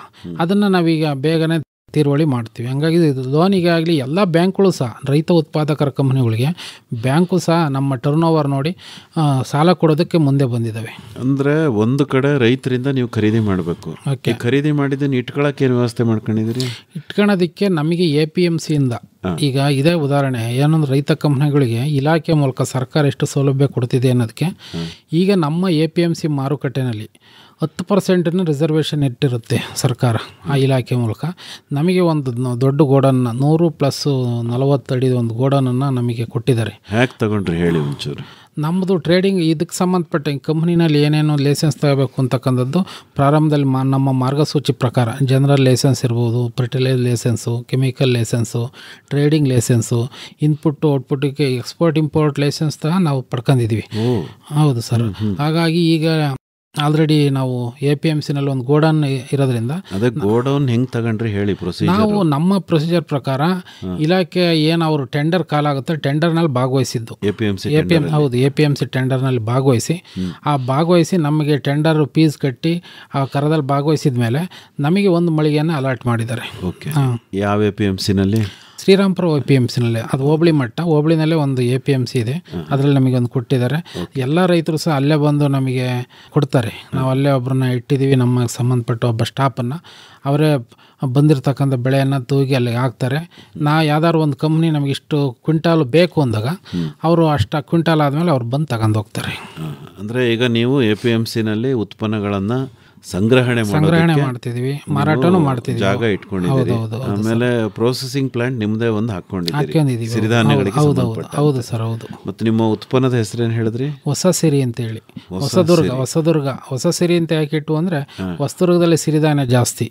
ಅದನ್ನು ನಾವೀಗ ಬೇಗನೆ ತೀರುವಳಿ ಮಾಡ್ತೀವಿ. ಹಂಗಾಗಿ ಲೋನಿಗಾಗಲಿ ಎಲ್ಲ ಬ್ಯಾಂಕ್ಗಳು ಸಹ, ರೈತ ಉತ್ಪಾದಕರ ಕಂಪ್ನಿಗಳಿಗೆ ಬ್ಯಾಂಕು ಸಹ ನಮ್ಮ ಟರ್ನ್ ಓವರ್ ನೋಡಿ ಸಾಲ ಕೊಡೋದಕ್ಕೆ ಮುಂದೆ ಬಂದಿದ್ದಾವೆ. ಅಂದರೆ ಒಂದು ಕಡೆ ರೈತರಿಂದ ನೀವು ಖರೀದಿ ಮಾಡಬೇಕು. ಖರೀದಿ ಮಾಡಿದ್ದನ್ನು ಇಟ್ಕೊಳ್ಳೋಕೆ ಏನು ವ್ಯವಸ್ಥೆ ಮಾಡ್ಕೊಂಡಿದ್ದೀರಿ? ಇಟ್ಕೊಳ್ಳೋದಕ್ಕೆ ನಮಗೆ APMCಯಿಂದ ಈಗ ಇದೇ ಉದಾಹರಣೆ. ಏನಂದ್ರೆ ರೈತ ಕಂಪ್ನಿಗಳಿಗೆ ಇಲಾಖೆ ಮೂಲಕ ಸರ್ಕಾರ ಎಷ್ಟು ಸೌಲಭ್ಯ ಕೊಡ್ತಿದೆ ಅನ್ನೋದಕ್ಕೆ, ಈಗ ನಮ್ಮ APMC ಮಾರುಕಟ್ಟೆನಲ್ಲಿ 10% ರಿಸರ್ವೇಷನ್ ಇಟ್ಟಿರುತ್ತೆ ಸರ್ಕಾರ ಆ ಇಲಾಖೆ ಮೂಲಕ. ನಮಗೆ ಒಂದು ದೊಡ್ಡ ಗೋಡನ್ನ 100+40 ಅಡಿ ಒಂದು ಗೋಡನನ್ನು ನಮಗೆ ಕೊಟ್ಟಿದ್ದಾರೆ. ಹ್ಯಾಕ್ ತಗೊಂಡ್ರಿ ಹೇಳಿ ಒಂಚೂರು. ನಮ್ಮದು ಟ್ರೇಡಿಂಗ್ ಇದಕ್ಕೆ ಸಂಬಂಧಪಟ್ಟ ಕಂಪ್ನಿನಲ್ಲಿ ಏನೇನು ಲೈಸೆನ್ಸ್ ತಗೋಬೇಕು ಅಂತಕ್ಕಂಥದ್ದು ಪ್ರಾರಂಭದಲ್ಲಿ ನಮ್ಮ ಮಾರ್ಗಸೂಚಿ ಪ್ರಕಾರ ಜನರಲ್ ಲೈಸೆನ್ಸ್ ಇರ್ಬೋದು, fertilizer license, chemical license, trading license, input ಔಟ್ಪುಟ್ಟಿಗೆ ಎಕ್ಸ್ಪೋರ್ಟ್ ಇಂಪೋರ್ಟ್ ಲೈಸೆನ್ಸ್ ಸಹ ನಾವು ಪಡ್ಕೊಂಡಿದ್ದೀವಿ. ಹೌದು ಸರ್. ಹಾಗಾಗಿ ಈಗ ಆಲ್ರೆಡಿ ನಾವು APMCನಲ್ಲಿ ಒಂದು ಗೋಡನ್ ಇರೋದ್ರಿಂದ ಅದೇ ಗೋಡೌನ್ ಹೆಂಗೆ ತಗೊಂಡ್ರಿ ಹೇಳಿ ಪ್ರೊಸೀಜರ್. ನಾವು ನಮ್ಮ ಪ್ರೊಸೀಜರ್ ಪ್ರಕಾರ ಇಲಾಖೆ ಏನು ಅವರು ಟೆಂಡರ್ ಕಾಲಾಗುತ್ತೆ ಟೆಂಡರ್ನಲ್ಲಿ ಭಾಗವಹಿಸಿದ್ದು ಹೌದು APMC ಟೆಂಡರ್ನಲ್ಲಿ ಭಾಗವಹಿಸಿ ನಮಗೆ ಟೆಂಡರ್ ಫೀಸ್ ಕಟ್ಟಿ ಆ ಕರದಲ್ಲಿ ಭಾಗವಹಿಸಿದ ಮೇಲೆ ನಮಗೆ ಒಂದು ಮಳಿಗೆಯನ್ನು ಅಲಾಟ್ ಮಾಡಿದ್ದಾರೆ. ಯಾವ APMCನಲ್ಲಿ? ಶ್ರೀರಾಮ್ಪುರ APMCನಲ್ಲಿ. ಅದು ಹೋಬಳಿ ಮಟ್ಟ, ಹೋಬಳಿನಲ್ಲೇ ಒಂದು APMC ಇದೆ, ಅದರಲ್ಲಿ ನಮಗೆ ಒಂದು ಕೊಟ್ಟಿದ್ದಾರೆ. ಎಲ್ಲ ರೈತರು ಸಹ ಅಲ್ಲೇ ಬಂದು ನಮಗೆ ಕೊಡ್ತಾರೆ. ನಾವು ಅಲ್ಲೇ ಒಬ್ಬರನ್ನ ಇಟ್ಟಿದ್ದೀವಿ, ನಮ್ಮ ಸಂಬಂಧಪಟ್ಟ ಒಬ್ಬ ಸ್ಟಾಫನ್ನು. ಅವರೇ ಬಂದಿರತಕ್ಕಂಥ ಬೆಳೆಯನ್ನು ತೂಗಿ ಅಲ್ಲಿಗೆ ಹಾಕ್ತಾರೆ. ಯಾವ್ದಾದ್ರು ಒಂದು ಕಂಪ್ನಿ ನಮಗೆ ಇಷ್ಟು ಕ್ವಿಂಟಾಲ್ ಬೇಕು ಅಂದಾಗ ಅವರು ಅಷ್ಟು ಕ್ವಿಂಟಾಲ್ ಆದಮೇಲೆ ಅವ್ರು ಬಂದು ತಗೊಂಡು ಹೋಗ್ತಾರೆ. ಅಂದರೆ ಈಗ ನೀವು APMCನಲ್ಲಿ ಉತ್ಪನ್ನಗಳನ್ನು ಸಂಗ್ರಹಣೆ ಮಾಡ್ತಿದೀವಿ, ಮಾರಾಟನೂ ಮಾಡ್ತಿದೀವಿ. ಜಾಗ ಇಟ್ಕೊಂಡಿದ್ದೀರಿ. ಆಮೇಲೆ ಪ್ರೊಸೆಸಿಂಗ್ ಪ್ಲಾಂಟ್ ನಿಮ್ಮದೇ ಒಂದು ಹಾಕೊಂಡಿದ್ದೀರಿ ಸಿರಿಧಾನ್ಯಗಳಿಗೆ ಸಂಬಂಧಪಟ್ಟ. ಹೌದು ಸರ್, ಹೌದು. ಮತ್ತು ನಿಮ್ಮ ಉತ್ಪನ್ನದ ಹೆಸರೇನು ಹೇಳಿದ್ರಿ? ಹೊಸ ಸಿರಿ ಅಂತ ಹೇಳಿ. ಹೊಸದುರ್ಗ ಹೊಸ ಸಿರಿ ಅಂತ ಯಾಕಿಟ್ಟು ಅಂದರೆ ಹೊಸದುರ್ಗದಲ್ಲಿ ಸಿರಿಧಾನ್ಯ ಜಾಸ್ತಿ,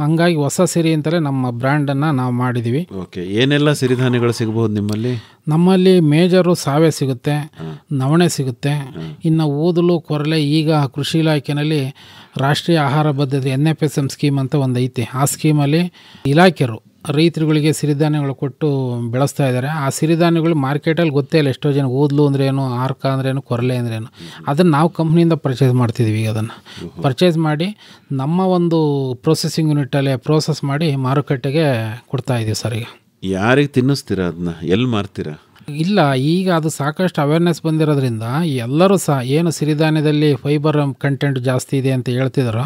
ಹಂಗಾಗಿ ಹೊಸ ಸಿರಿ ಅಂತಲೇ ನಮ್ಮ ಬ್ರ್ಯಾಂಡನ್ನು ನಾವು ಮಾಡಿದ್ದೀವಿ. ಓಕೆ, ಏನೆಲ್ಲ ಸಿರಿಧಾನ್ಯಗಳು ಸಿಗಬಹುದು ನಿಮ್ಮಲ್ಲಿ? ನಮ್ಮಲ್ಲಿ ಮೇಜರು ಸಾವೆ ಸಿಗುತ್ತೆ, ನವಣೆ ಸಿಗುತ್ತೆ, ಇನ್ನು ಊದಲು, ಕೊರಲೆ. ಈಗ ಕೃಷಿ ಇಲಾಖೆಯಲ್ಲಿ ರಾಷ್ಟ್ರೀಯ ಆಹಾರ ಭದ್ರತೆ NFSM ಸ್ಕೀಮ್ ಅಂತ ಒಂದು ಐತೆ. ಆ ಸ್ಕೀಮಲ್ಲಿ ಇಲಾಖೆಯರು ರೈತರುಗಳಿಗೆ ಸಿರಿಧಾನ್ಯಗಳು ಕೊಟ್ಟು ಬೆಳೆಸ್ತಾ ಇದ್ದಾರೆ. ಆ ಸಿರಿಧಾನ್ಯಗಳು ಮಾರ್ಕೆಟಲ್ಲಿ ಗೊತ್ತೇ ಇಲ್ಲ ಎಷ್ಟೋ ಜನ. ಊದಲು ಅಂದ್ರೇನು, ಆರ್ಕ ಅಂದ್ರೇನು, ಕೊರಲೆ ಅಂದ್ರೇನು, ಅದನ್ನು ನಾವು ಕಂಪ್ನಿಯಿಂದ ಪರ್ಚೇಸ್ ಮಾಡ್ತಿದ್ದೀವಿ. ಈಗ ಅದನ್ನು ಪರ್ಚೇಸ್ ಮಾಡಿ ನಮ್ಮ ಒಂದು ಪ್ರೊಸೆಸಿಂಗ್ ಯೂನಿಟಲ್ಲೇ ಪ್ರೋಸೆಸ್ ಮಾಡಿ ಮಾರುಕಟ್ಟೆಗೆ ಕೊಡ್ತಾ ಇದ್ದೀವಿ ಸರ್. ಈಗ ಯಾರಿಗೆ ತಿನ್ನಿಸ್ತೀರಾ ಅದನ್ನ, ಎಲ್ಲಿ ಮಾರ್ತೀರಾ? ಇಲ್ಲ, ಈಗ ಅದು ಸಾಕಷ್ಟು ಅವೇರ್ನೆಸ್ ಬಂದಿರೋದ್ರಿಂದ ಎಲ್ಲರೂ ಸಹ ಏನು ಸಿರಿಧಾನ್ಯದಲ್ಲಿ ಫೈಬರ್ ಕಂಟೆಂಟ್ ಜಾಸ್ತಿ ಇದೆ ಅಂತ ಹೇಳ್ತಿದ್ರು.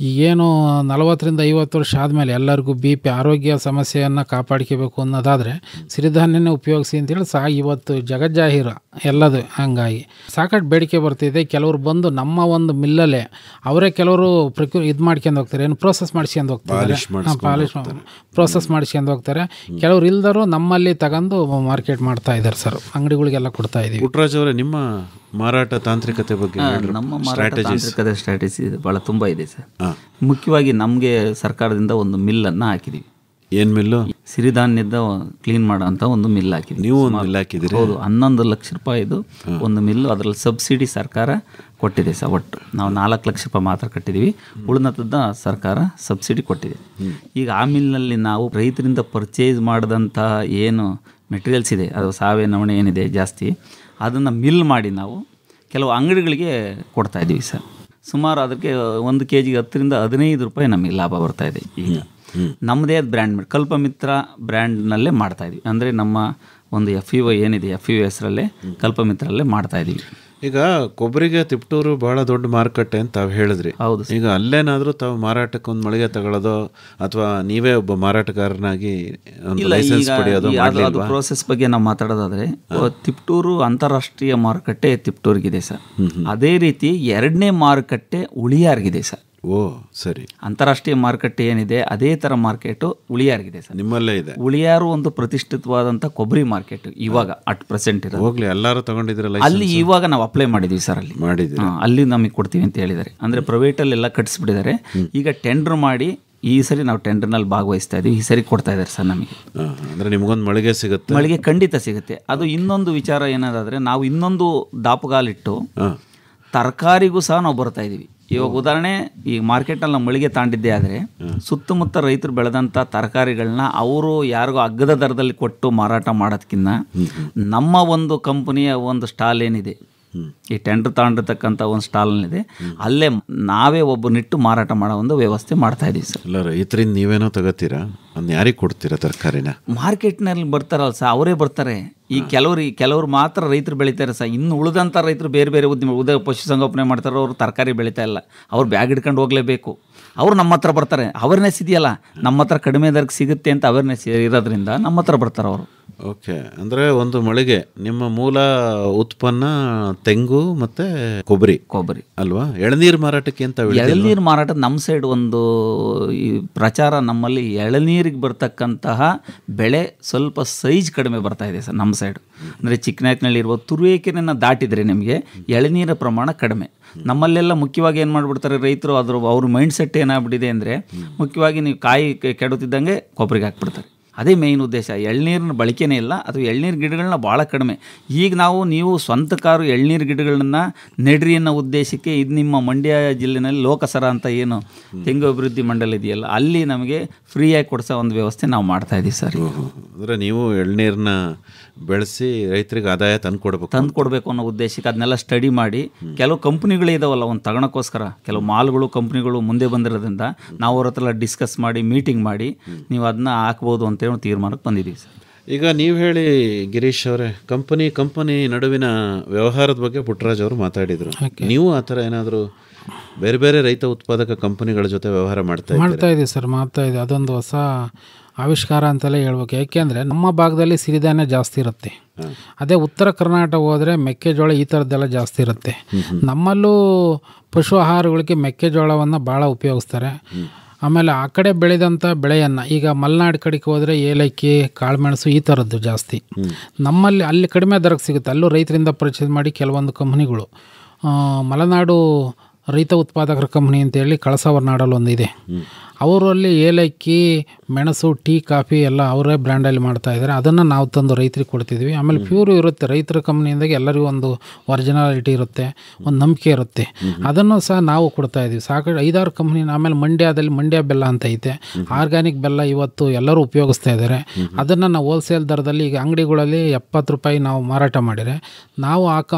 ಈಗೇನು 40-50 ವರ್ಷ ಆದಮೇಲೆ ಎಲ್ಲರಿಗೂ BP ಆರೋಗ್ಯ ಸಮಸ್ಯೆಯನ್ನು ಕಾಪಾಡ್ಕೋಬೇಕು ಅನ್ನೋದಾದರೆ ಸಿರಿಧಾನ್ಯನೇ ಉಪಯೋಗಿಸಿ ಅಂತೇಳಿ ಇವತ್ತು ಜಗಜ್ಜಾಹೀರ ಎಲ್ಲದು. ಹಂಗಾಗಿ ಸಾಕಷ್ಟು ಬೇಡಿಕೆ ಬರ್ತಿದೆ. ಕೆಲವರು ಬಂದು ನಮ್ಮ ಒಂದು ಮಿಲ್ಲಲ್ಲೇ ಅವರೇ ಕೆಲವರು ಇದು ಮಾಡ್ಕೊಂಡು ಹೋಗ್ತಾರೆ, ಏನು ಪ್ರೋಸೆಸ್ ಮಾಡಿಸ್ಕೊಂಡು ಹೋಗ್ತಾರೆ, ಪಾಲಿಶ್ ಪ್ರೋಸೆಸ್ ಮಾಡಿಸ್ಕೊಂಡು ಹೋಗ್ತಾರೆ. ಕೆಲವ್ರು ಇಲ್ದರು ನಮ್ಮಲ್ಲಿ ತಗೊಂಡು ಮಾರ್ಕೆಟ್ ಮಾಡ್ತಾ ಇದ್ದಾರೆ ಸರ್, ಅಂಗಡಿಗಳಿಗೆಲ್ಲ ಕೊಡ್ತಾ ಇದ್ದೀವಿ. ಪುಟ್ಟರಾಜ್ ಅವರೇ, ನಿಮ್ಮ ಮಾರಾಟ ತಾಂತ್ರಿಕತೆ ಬಗ್ಗೆ? ನಮ್ಮ ಮಾರಾಟ ತಾಂತ್ರಿಕತೆ ಸ್ಟ್ರಾಟಜಿ ಭಾಳ ತುಂಬ ಇದೆ ಸರ್. ಮುಖ್ಯವಾಗಿ ನಮಗೆ ಸರ್ಕಾರದಿಂದ ಒಂದು ಮಿಲ್ಲನ್ನು ಹಾಕಿದ್ದೀವಿ. ಏನು ಮಿಲ್ಲು? ಸಿರಿಧಾನ್ಯದ ಕ್ಲೀನ್ ಮಾಡೋ ಅಂತ ಒಂದು ಮಿಲ್ ಹಾಕಿದ್ದೀವಿ. ನೀವು ಒಂದು ಮಿಲ್ ಹಾಕಿದ್ದೀರಿ? ಹೌದು, 11 ಲಕ್ಷ ರೂಪಾಯಿದು ಒಂದು ಮಿಲ್ಲು. ಅದರಲ್ಲಿ ಸಬ್ಸಿಡಿ ಸರ್ಕಾರ ಕೊಟ್ಟಿದೆ ಸರ್. ಒಟ್ಟು ನಾವು 4 ಲಕ್ಷ ರೂಪಾಯಿ ಮಾತ್ರ ಕಟ್ಟಿದ್ದೀವಿ, ಉಳಿದದ ಸರ್ಕಾರ ಸಬ್ಸಿಡಿ ಕೊಟ್ಟಿದೆ. ಈಗ ಆ ಮಿಲ್ನಲ್ಲಿ ನಾವು ರೈತರಿಂದ ಪರ್ಚೇಸ್ ಮಾಡಿದಂಥ ಏನು ಮೆಟೀರಿಯಲ್ಸ್ ಇದೆ, ಅದು ಸಾವೆ ನವಣೆ ಏನಿದೆ ಜಾಸ್ತಿ, ಅದನ್ನು ಮಿಲ್ ಮಾಡಿ ನಾವು ಕೆಲವು ಅಂಗಡಿಗಳಿಗೆ ಕೊಡ್ತಾಯಿದ್ದೀವಿ ಸರ್. ಸುಮಾರು ಅದಕ್ಕೆ 1 kg 10-15 ರೂಪಾಯಿ ನಮಗೆ ಲಾಭ ಬರ್ತಾಯಿದೆ. ಈಗ ನಮ್ಮದೇ ಬ್ರ್ಯಾಂಡ್ ಕಲ್ಪಮಿತ್ರ ಬ್ರ್ಯಾಂಡ್ನಲ್ಲೇ ಮಾಡ್ತಾಯಿದ್ವಿ. ಅಂದರೆ ನಮ್ಮ ಒಂದು FEO ಏನಿದೆ, FEO ಹೆಸರಲ್ಲೇ ಕಲ್ಪಮಿತ್ರಲ್ಲೇ ಮಾಡ್ತಾಯಿದ್ದೀವಿ. ಈಗ ಕೊಬ್ಬರಿಗೆ ತಿಪ್ಟೂರು ಬಹಳ ದೊಡ್ಡ ಮಾರುಕಟ್ಟೆ ಅಂತ ತಾವು ಹೇಳಿದ್ರಿ. ಹೌದು. ಈಗ ಅಲ್ಲೇನಾದರೂ ತಾವು ಮಾರಾಟಕ್ಕೆ ಒಂದು ಮಳಿಗೆ ತಗೊಳ್ಳೋದು ಅಥವಾ ನೀವೇ ಒಬ್ಬ ಮಾರಾಟಗಾರನಾಗಿ ಲೈಸೆನ್ಸ್ ಪಡೆಯೋದು? ಅದು ಪ್ರೋಸೆಸ್ ಬಗ್ಗೆ ನಾವು ಮಾತಾಡೋದಾದ್ರೆ, ತಿಪ್ಟೂರು ಅಂತಾರಾಷ್ಟ್ರೀಯ ಮಾರುಕಟ್ಟೆ ತಿಪ್ಟೂರಿಗಿದೆ ಸರ್. ಅದೇ ರೀತಿ 2ನೇ ಮಾರುಕಟ್ಟೆ ಉಳಿಯಾರ್ಗಿದೆ ಸರ್. ಓ ಸರಿ. ಅಂತಾರಾಷ್ಟ್ರೀಯ ಮಾರುಕಟ್ಟೆ ಏನಿದೆ ಅದೇ ಥರ ಮಾರ್ಕೆಟು ಉಳಿಯಾರ್ಗಿದೆ ಸರ್. ನಿಮ್ಮಲ್ಲೇ ಇದೆ? ಉಳಿಯಾರು ಒಂದು ಪ್ರತಿಷ್ಠಿತವಾದಂಥ ಕೊಬ್ಬರಿ ಮಾರ್ಕೆಟ್ ಇವಾಗ ಅಟ್ ಪ್ರೆಸೆಂಟ್ ಇರೋದು. ಹೋಗ್ಲಿ, ಎಲ್ಲರೂ ತಗೊಂಡಿದ್ರಲ್ಲ ಅಲ್ಲಿ. ಇವಾಗ ನಾವು ಅಪ್ಲೈ ಮಾಡಿದ್ದೀವಿ ಸರ್, ಅಲ್ಲಿ ಮಾಡಿದ್ದೀವಿ. ಅಲ್ಲಿ ನಮಗೆ ಕೊಡ್ತೀವಿ ಅಂತ ಹೇಳಿದ್ದಾರೆ. ಅಂದರೆ ಪ್ರೈವೇಟಲ್ಲೆಲ್ಲ ಕಟ್ಸಿಬಿಟ್ಟಿದ್ದಾರೆ. ಈಗ ಟೆಂಡರ್ ಮಾಡಿ ಈ ಸರಿ ನಾವು ಟೆಂಡರ್ನಲ್ಲಿ ಭಾಗವಹಿಸ್ತಾ ಇದ್ದೀವಿ. ಈ ಸರಿ ಕೊಡ್ತಾ ಇದ್ದಾರೆ ಸರ್ ನಮಗೆ. ಅಂದರೆ ನಿಮಗೊಂದು ಮಳಿಗೆ ಸಿಗುತ್ತೆ? ಮಳಿಗೆ ಖಂಡಿತ ಸಿಗುತ್ತೆ. ಅದು ಇನ್ನೊಂದು ವಿಚಾರ ಏನಾದರೆ, ನಾವು ಇನ್ನೊಂದು ದಾಪುಗಾಲಿಟ್ಟು ತರಕಾರಿಗೂ ಸಹ ನಾವು ಬರ್ತಾ ಇದ್ದೀವಿ. ಇವಾಗ ಉದಾಹರಣೆ, ಈ ಮಾರ್ಕೆಟಲ್ಲಿ ನಾವು ಮಳಿಗೆ ತಾಂಡಿದ್ದೆ ಆದರೆ ಸುತ್ತಮುತ್ತ ರೈತರು ಬೆಳೆದಂಥ ತರಕಾರಿಗಳನ್ನ ಅವರು ಯಾರಿಗೂ ಅಗ್ಗದ ದರದಲ್ಲಿ ಕೊಟ್ಟು ಮಾರಾಟ ಮಾಡೋದಕ್ಕಿಂತ ನಮ್ಮ ಒಂದು ಕಂಪನಿಯ ಒಂದು ಸ್ಟಾಲ್ ಏನಿದೆ, ಈ ಟೆಂಡರ್ ತಗೊಂಡಿರ್ತಕ್ಕಂಥ ಒಂದು ಸ್ಟಾಲ್ನಿದೆ, ಅಲ್ಲೇ ನಾವೇ ಒಬ್ಬನಿಟ್ಟು ಮಾರಾಟ ಮಾಡೋ ಒಂದು ವ್ಯವಸ್ಥೆ ಮಾಡ್ತಾ ಇದ್ದೀವಿ ಸರ್. ಇಲ್ಲ, ರೈತರಿಂದ ನೀವೇನೋ ತಗೋತೀರಾ, ಅದನ್ನ ಯಾರಿಗೆ ಕೊಡ್ತೀರಾ ತರಕಾರಿನ? ಮಾರ್ಕೆಟ್ನಲ್ಲಿ ಬರ್ತಾರಲ್ಲ ಸರ್, ಅವರೇ ಬರ್ತಾರೆ. ಈ ಕೆಲವರು ಮಾತ್ರ ರೈತರು ಬೆಳೀತಾರೆ ಸರ್. ಇನ್ನು ಉಳಿದಂಥ ರೈತರು ಬೇರೆ ಬೇರೆ ಉದ್ಯಮ ಪಶುಸಂಗೋಪನೆ ಮಾಡ್ತಾರೆ, ಅವರು ತರಕಾರಿ ಬೆಳೀತಾ ಇಲ್ಲ, ಅವ್ರು ಬ್ಯಾಗ್ ಹಿಡ್ಕೊಂಡು ಹೋಗಲೇಬೇಕು. ಅವರು ನಮ್ಮ ಹತ್ರ ಬರ್ತಾರೆ. ಅವೇರ್ನೆಸ್ ಇದೆಯಲ್ಲ, ನಮ್ಮ ಹತ್ರ ಕಡಿಮೆ ದರಕ್ಕೆ ಸಿಗುತ್ತೆ ಅಂತ ಅವೇರ್ನೆಸ್ ಇರೋದ್ರಿಂದ ನಮ್ಮ ಹತ್ರ ಬರ್ತಾರೆ ಅವರು. ಓಕೆ, ಅಂದರೆ ಒಂದು ಮಳಿಗೆ ನಿಮ್ಮ ಮೂಲ ಉತ್ಪನ್ನ ತೆಂಗು ಮತ್ತು ಕೊಬ್ಬರಿ ಅಲ್ವಾ? ಎಳನೀರು ಮಾರಾಟಕ್ಕೆ ಅಂತ? ಎಳನೀರು ಮಾರಾಟ ನಮ್ಮ ಸೈಡ್ ಒಂದು ಈ ಪ್ರಚಾರ, ನಮ್ಮಲ್ಲಿ ಎಳನೀರಿಗೆ ಬರ್ತಕ್ಕಂತಹ ಬೆಳೆ ಸ್ವಲ್ಪ ಸೈಜ್ ಕಡಿಮೆ ಬರ್ತಾ ಇದೆ ಸರ್ ನಮ್ಮ ಸೈಡು. ಅಂದರೆ ಚಿಕ್ಕನಾಯಕನಹಳ್ಳಿ ಇರುವ ತುರುವೇಕೆರೆಯನ್ನು ದಾಟಿದರೆ ನಿಮಗೆ ಎಳನೀರ ಪ್ರಮಾಣ ಕಡಿಮೆ. ನಮ್ಮಲ್ಲೆಲ್ಲ ಮುಖ್ಯವಾಗಿ ಏನು ಮಾಡಿಬಿಡ್ತಾರೆ ರೈತರು, ಅವ್ರ ಮೈಂಡ್ ಸೆಟ್ ಏನಾಗ್ಬಿಟ್ಟಿದೆ ಅಂದರೆ, ಮುಖ್ಯವಾಗಿ ನೀವು ಕಾಯಿ ಕೆಡುತ್ತಿದ್ದಂಗೆ ಕೊಬ್ಬರಿಗೆ ಹಾಕ್ಬಿಡ್ತಾರೆ. ಅದೇ ಮೇಯ್ನ್ ಉದ್ದೇಶ. ಎಳ್ನೀರಿನ ಬಳಕೆನೇ ಇಲ್ಲ, ಅದು ಎಳ್ನೀರು ಗಿಡಗಳನ್ನ ಭಾಳ ಕಡಿಮೆ. ಈಗ ನೀವು ಸ್ವಂತ ಕಾರು ಎಳ್ನೀರು ಗಿಡಗಳನ್ನ ನೆಡ್ರಿ ಅನ್ನೋ ಉದ್ದೇಶಕ್ಕೆ ಇದು ನಿಮ್ಮ ಮಂಡ್ಯ ಜಿಲ್ಲೆನಲ್ಲಿ ಲೋಕಸರ ಅಂತ ಏನು ತೆಂಗು ಅಭಿವೃದ್ಧಿ ಮಂಡಳಿ ಇದೆಯಲ್ಲ, ಅಲ್ಲಿ ನಮಗೆ ಫ್ರೀಯಾಗಿ ಕೊಡಿಸೋ ಒಂದು ವ್ಯವಸ್ಥೆ ನಾವು ಮಾಡ್ತಾ ಇದ್ದೀವಿ ಸರ್. ಅಂದರೆ ನೀವು ಎಳ್ನೀರನ್ನ ಬೆಳೆಸಿ ರೈತರಿಗೆ ಆದಾಯ ತಂದುಕೊಡ್ಬೇಕು ಅನ್ನೋ ಉದ್ದೇಶಕ್ಕೆ ಅದನ್ನೆಲ್ಲ ಸ್ಟಡಿ ಮಾಡಿ, ಕೆಲವು ಕಂಪ್ನಿಗಳೇ ಇದಾವಲ್ಲ ಒಂದು ತಗೊಳಕ್ಕೋಸ್ಕರ, ಕೆಲವು ಮಾಲ್ಗಳು ಕಂಪ್ನಿಗಳು ಮುಂದೆ ಬಂದಿರೋದ್ರಿಂದ ನಾವು ಅವ್ರ ಹತ್ರ ಡಿಸ್ಕಸ್ ಮಾಡಿ ಮೀಟಿಂಗ್ ಮಾಡಿ ನೀವು ಅದನ್ನ ಹಾಕ್ಬೋದು ಅಂತೇಳಿ ತೀರ್ಮಾನಕ್ಕೆ ಬಂದಿದ್ದೀವಿ ಸರ್. ಈಗ ನೀವು ಹೇಳಿ ಗಿರೀಶ್ ಅವರೇ, ಕಂಪನಿ ನಡುವಿನ ವ್ಯವಹಾರದ ಬಗ್ಗೆ ಪುಟ್ಟರಾಜ್ ಅವರು ಮಾತಾಡಿದರು. ನೀವು ಆ ಥರ ಏನಾದರೂ ಬೇರೆ ಬೇರೆ ರೈತ ಉತ್ಪಾದಕ ಕಂಪನಿಗಳ ಜೊತೆ ವ್ಯವಹಾರ ಮಾಡ್ತಾ ಇದ್ದೀವಿ ಸರ್? ಮಾಡ್ತಾ ಇದೆ. ಅದೊಂದು ಹೊಸ ಆವಿಷ್ಕಾರ ಅಂತಲೇ ಹೇಳ್ಬೇಕು. ಏಕೆಂದರೆ ನಮ್ಮ ಭಾಗದಲ್ಲಿ ಸಿರಿಧಾನ್ಯ ಜಾಸ್ತಿ ಇರುತ್ತೆ. ಅದೇ ಉತ್ತರ ಕರ್ನಾಟಕ ಹೋದರೆ ಮೆಕ್ಕೆಜೋಳ ಈ ಥರದ್ದೆಲ್ಲ ಜಾಸ್ತಿ ಇರುತ್ತೆ. ನಮ್ಮಲ್ಲೂ ಪಶು ಆಹಾರಗಳಿಗೆ ಮೆಕ್ಕೆಜೋಳವನ್ನು ಭಾಳ ಉಪಯೋಗಿಸ್ತಾರೆ. ಆಮೇಲೆ ಆ ಕಡೆ ಬೆಳೆದಂಥ ಬೆಳೆಯನ್ನು ಈಗ ಮಲೆನಾಡು ಕಡೆಗೆ ಹೋದರೆ ಏಲಕ್ಕಿ, ಕಾಳುಮೆಣಸು ಈ ಥರದ್ದು ಜಾಸ್ತಿ. ನಮ್ಮಲ್ಲಿ ಅಲ್ಲಿ ಕಡಿಮೆ ದರಕ್ಕೆ ಸಿಗುತ್ತೆ. ಅಲ್ಲೂ ರೈತರಿಂದ ಪರ್ಚೇಸ್ ಮಾಡಿ ಕೆಲವೊಂದು ಕಂಪ್ನಿಗಳು, ಮಲೆನಾಡು ರೈತ ಉತ್ಪಾದಕರ ಕಂಪ್ನಿ ಅಂತೇಳಿ ಕಳಸ ಹೊರನಾಡಲ್ಲಿ ಒಂದಿದೆ, ಅವರಲ್ಲಿ ಏಲಕ್ಕಿ, ಮೆಣಸು, ಟೀ, ಕಾಫಿ ಎಲ್ಲ ಅವರೇ ಬ್ರ್ಯಾಂಡಲ್ಲಿ ಮಾಡ್ತಾಯಿದ್ದಾರೆ. ಅದನ್ನು ನಾವು ತಂದು ರೈತರಿಗೆ ಕೊಡ್ತಿದ್ವಿ. ಆಮೇಲೆ ಪ್ಯೂರು ಇರುತ್ತೆ. ರೈತರ ಕಂಪ್ನಿಯಿಂದಾಗಿ ಎಲ್ಲರಿಗೂ ಒಂದು ಒರಿಜಿನಾಲಿಟಿ ಇರುತ್ತೆ, ಒಂದು ನಂಬಿಕೆ ಇರುತ್ತೆ. ಅದನ್ನು ಸಹ ನಾವು ಕೊಡ್ತಾಯಿದ್ವಿ. ಸಾಕಷ್ಟು 5-6 ಕಂಪ್ನಿ. ಆಮೇಲೆ ಮಂಡ್ಯ ಬೆಲ್ಲ ಅಂತ ಐತೆ, ಆರ್ಗ್ಯಾನಿಕ್ ಬೆಲ್ಲ ಇವತ್ತು ಎಲ್ಲರೂ ಉಪಯೋಗಿಸ್ತಾ ಇದ್ದಾರೆ. ಅದನ್ನು ನಾವು ಹೋಲ್ಸೇಲ್ ದರದಲ್ಲಿ ಈಗ ಅಂಗಡಿಗಳಲ್ಲಿ 70 ರೂಪಾಯಿ ನಾವು ಮಾರಾಟ ಮಾಡಿದರೆ, ನಾವು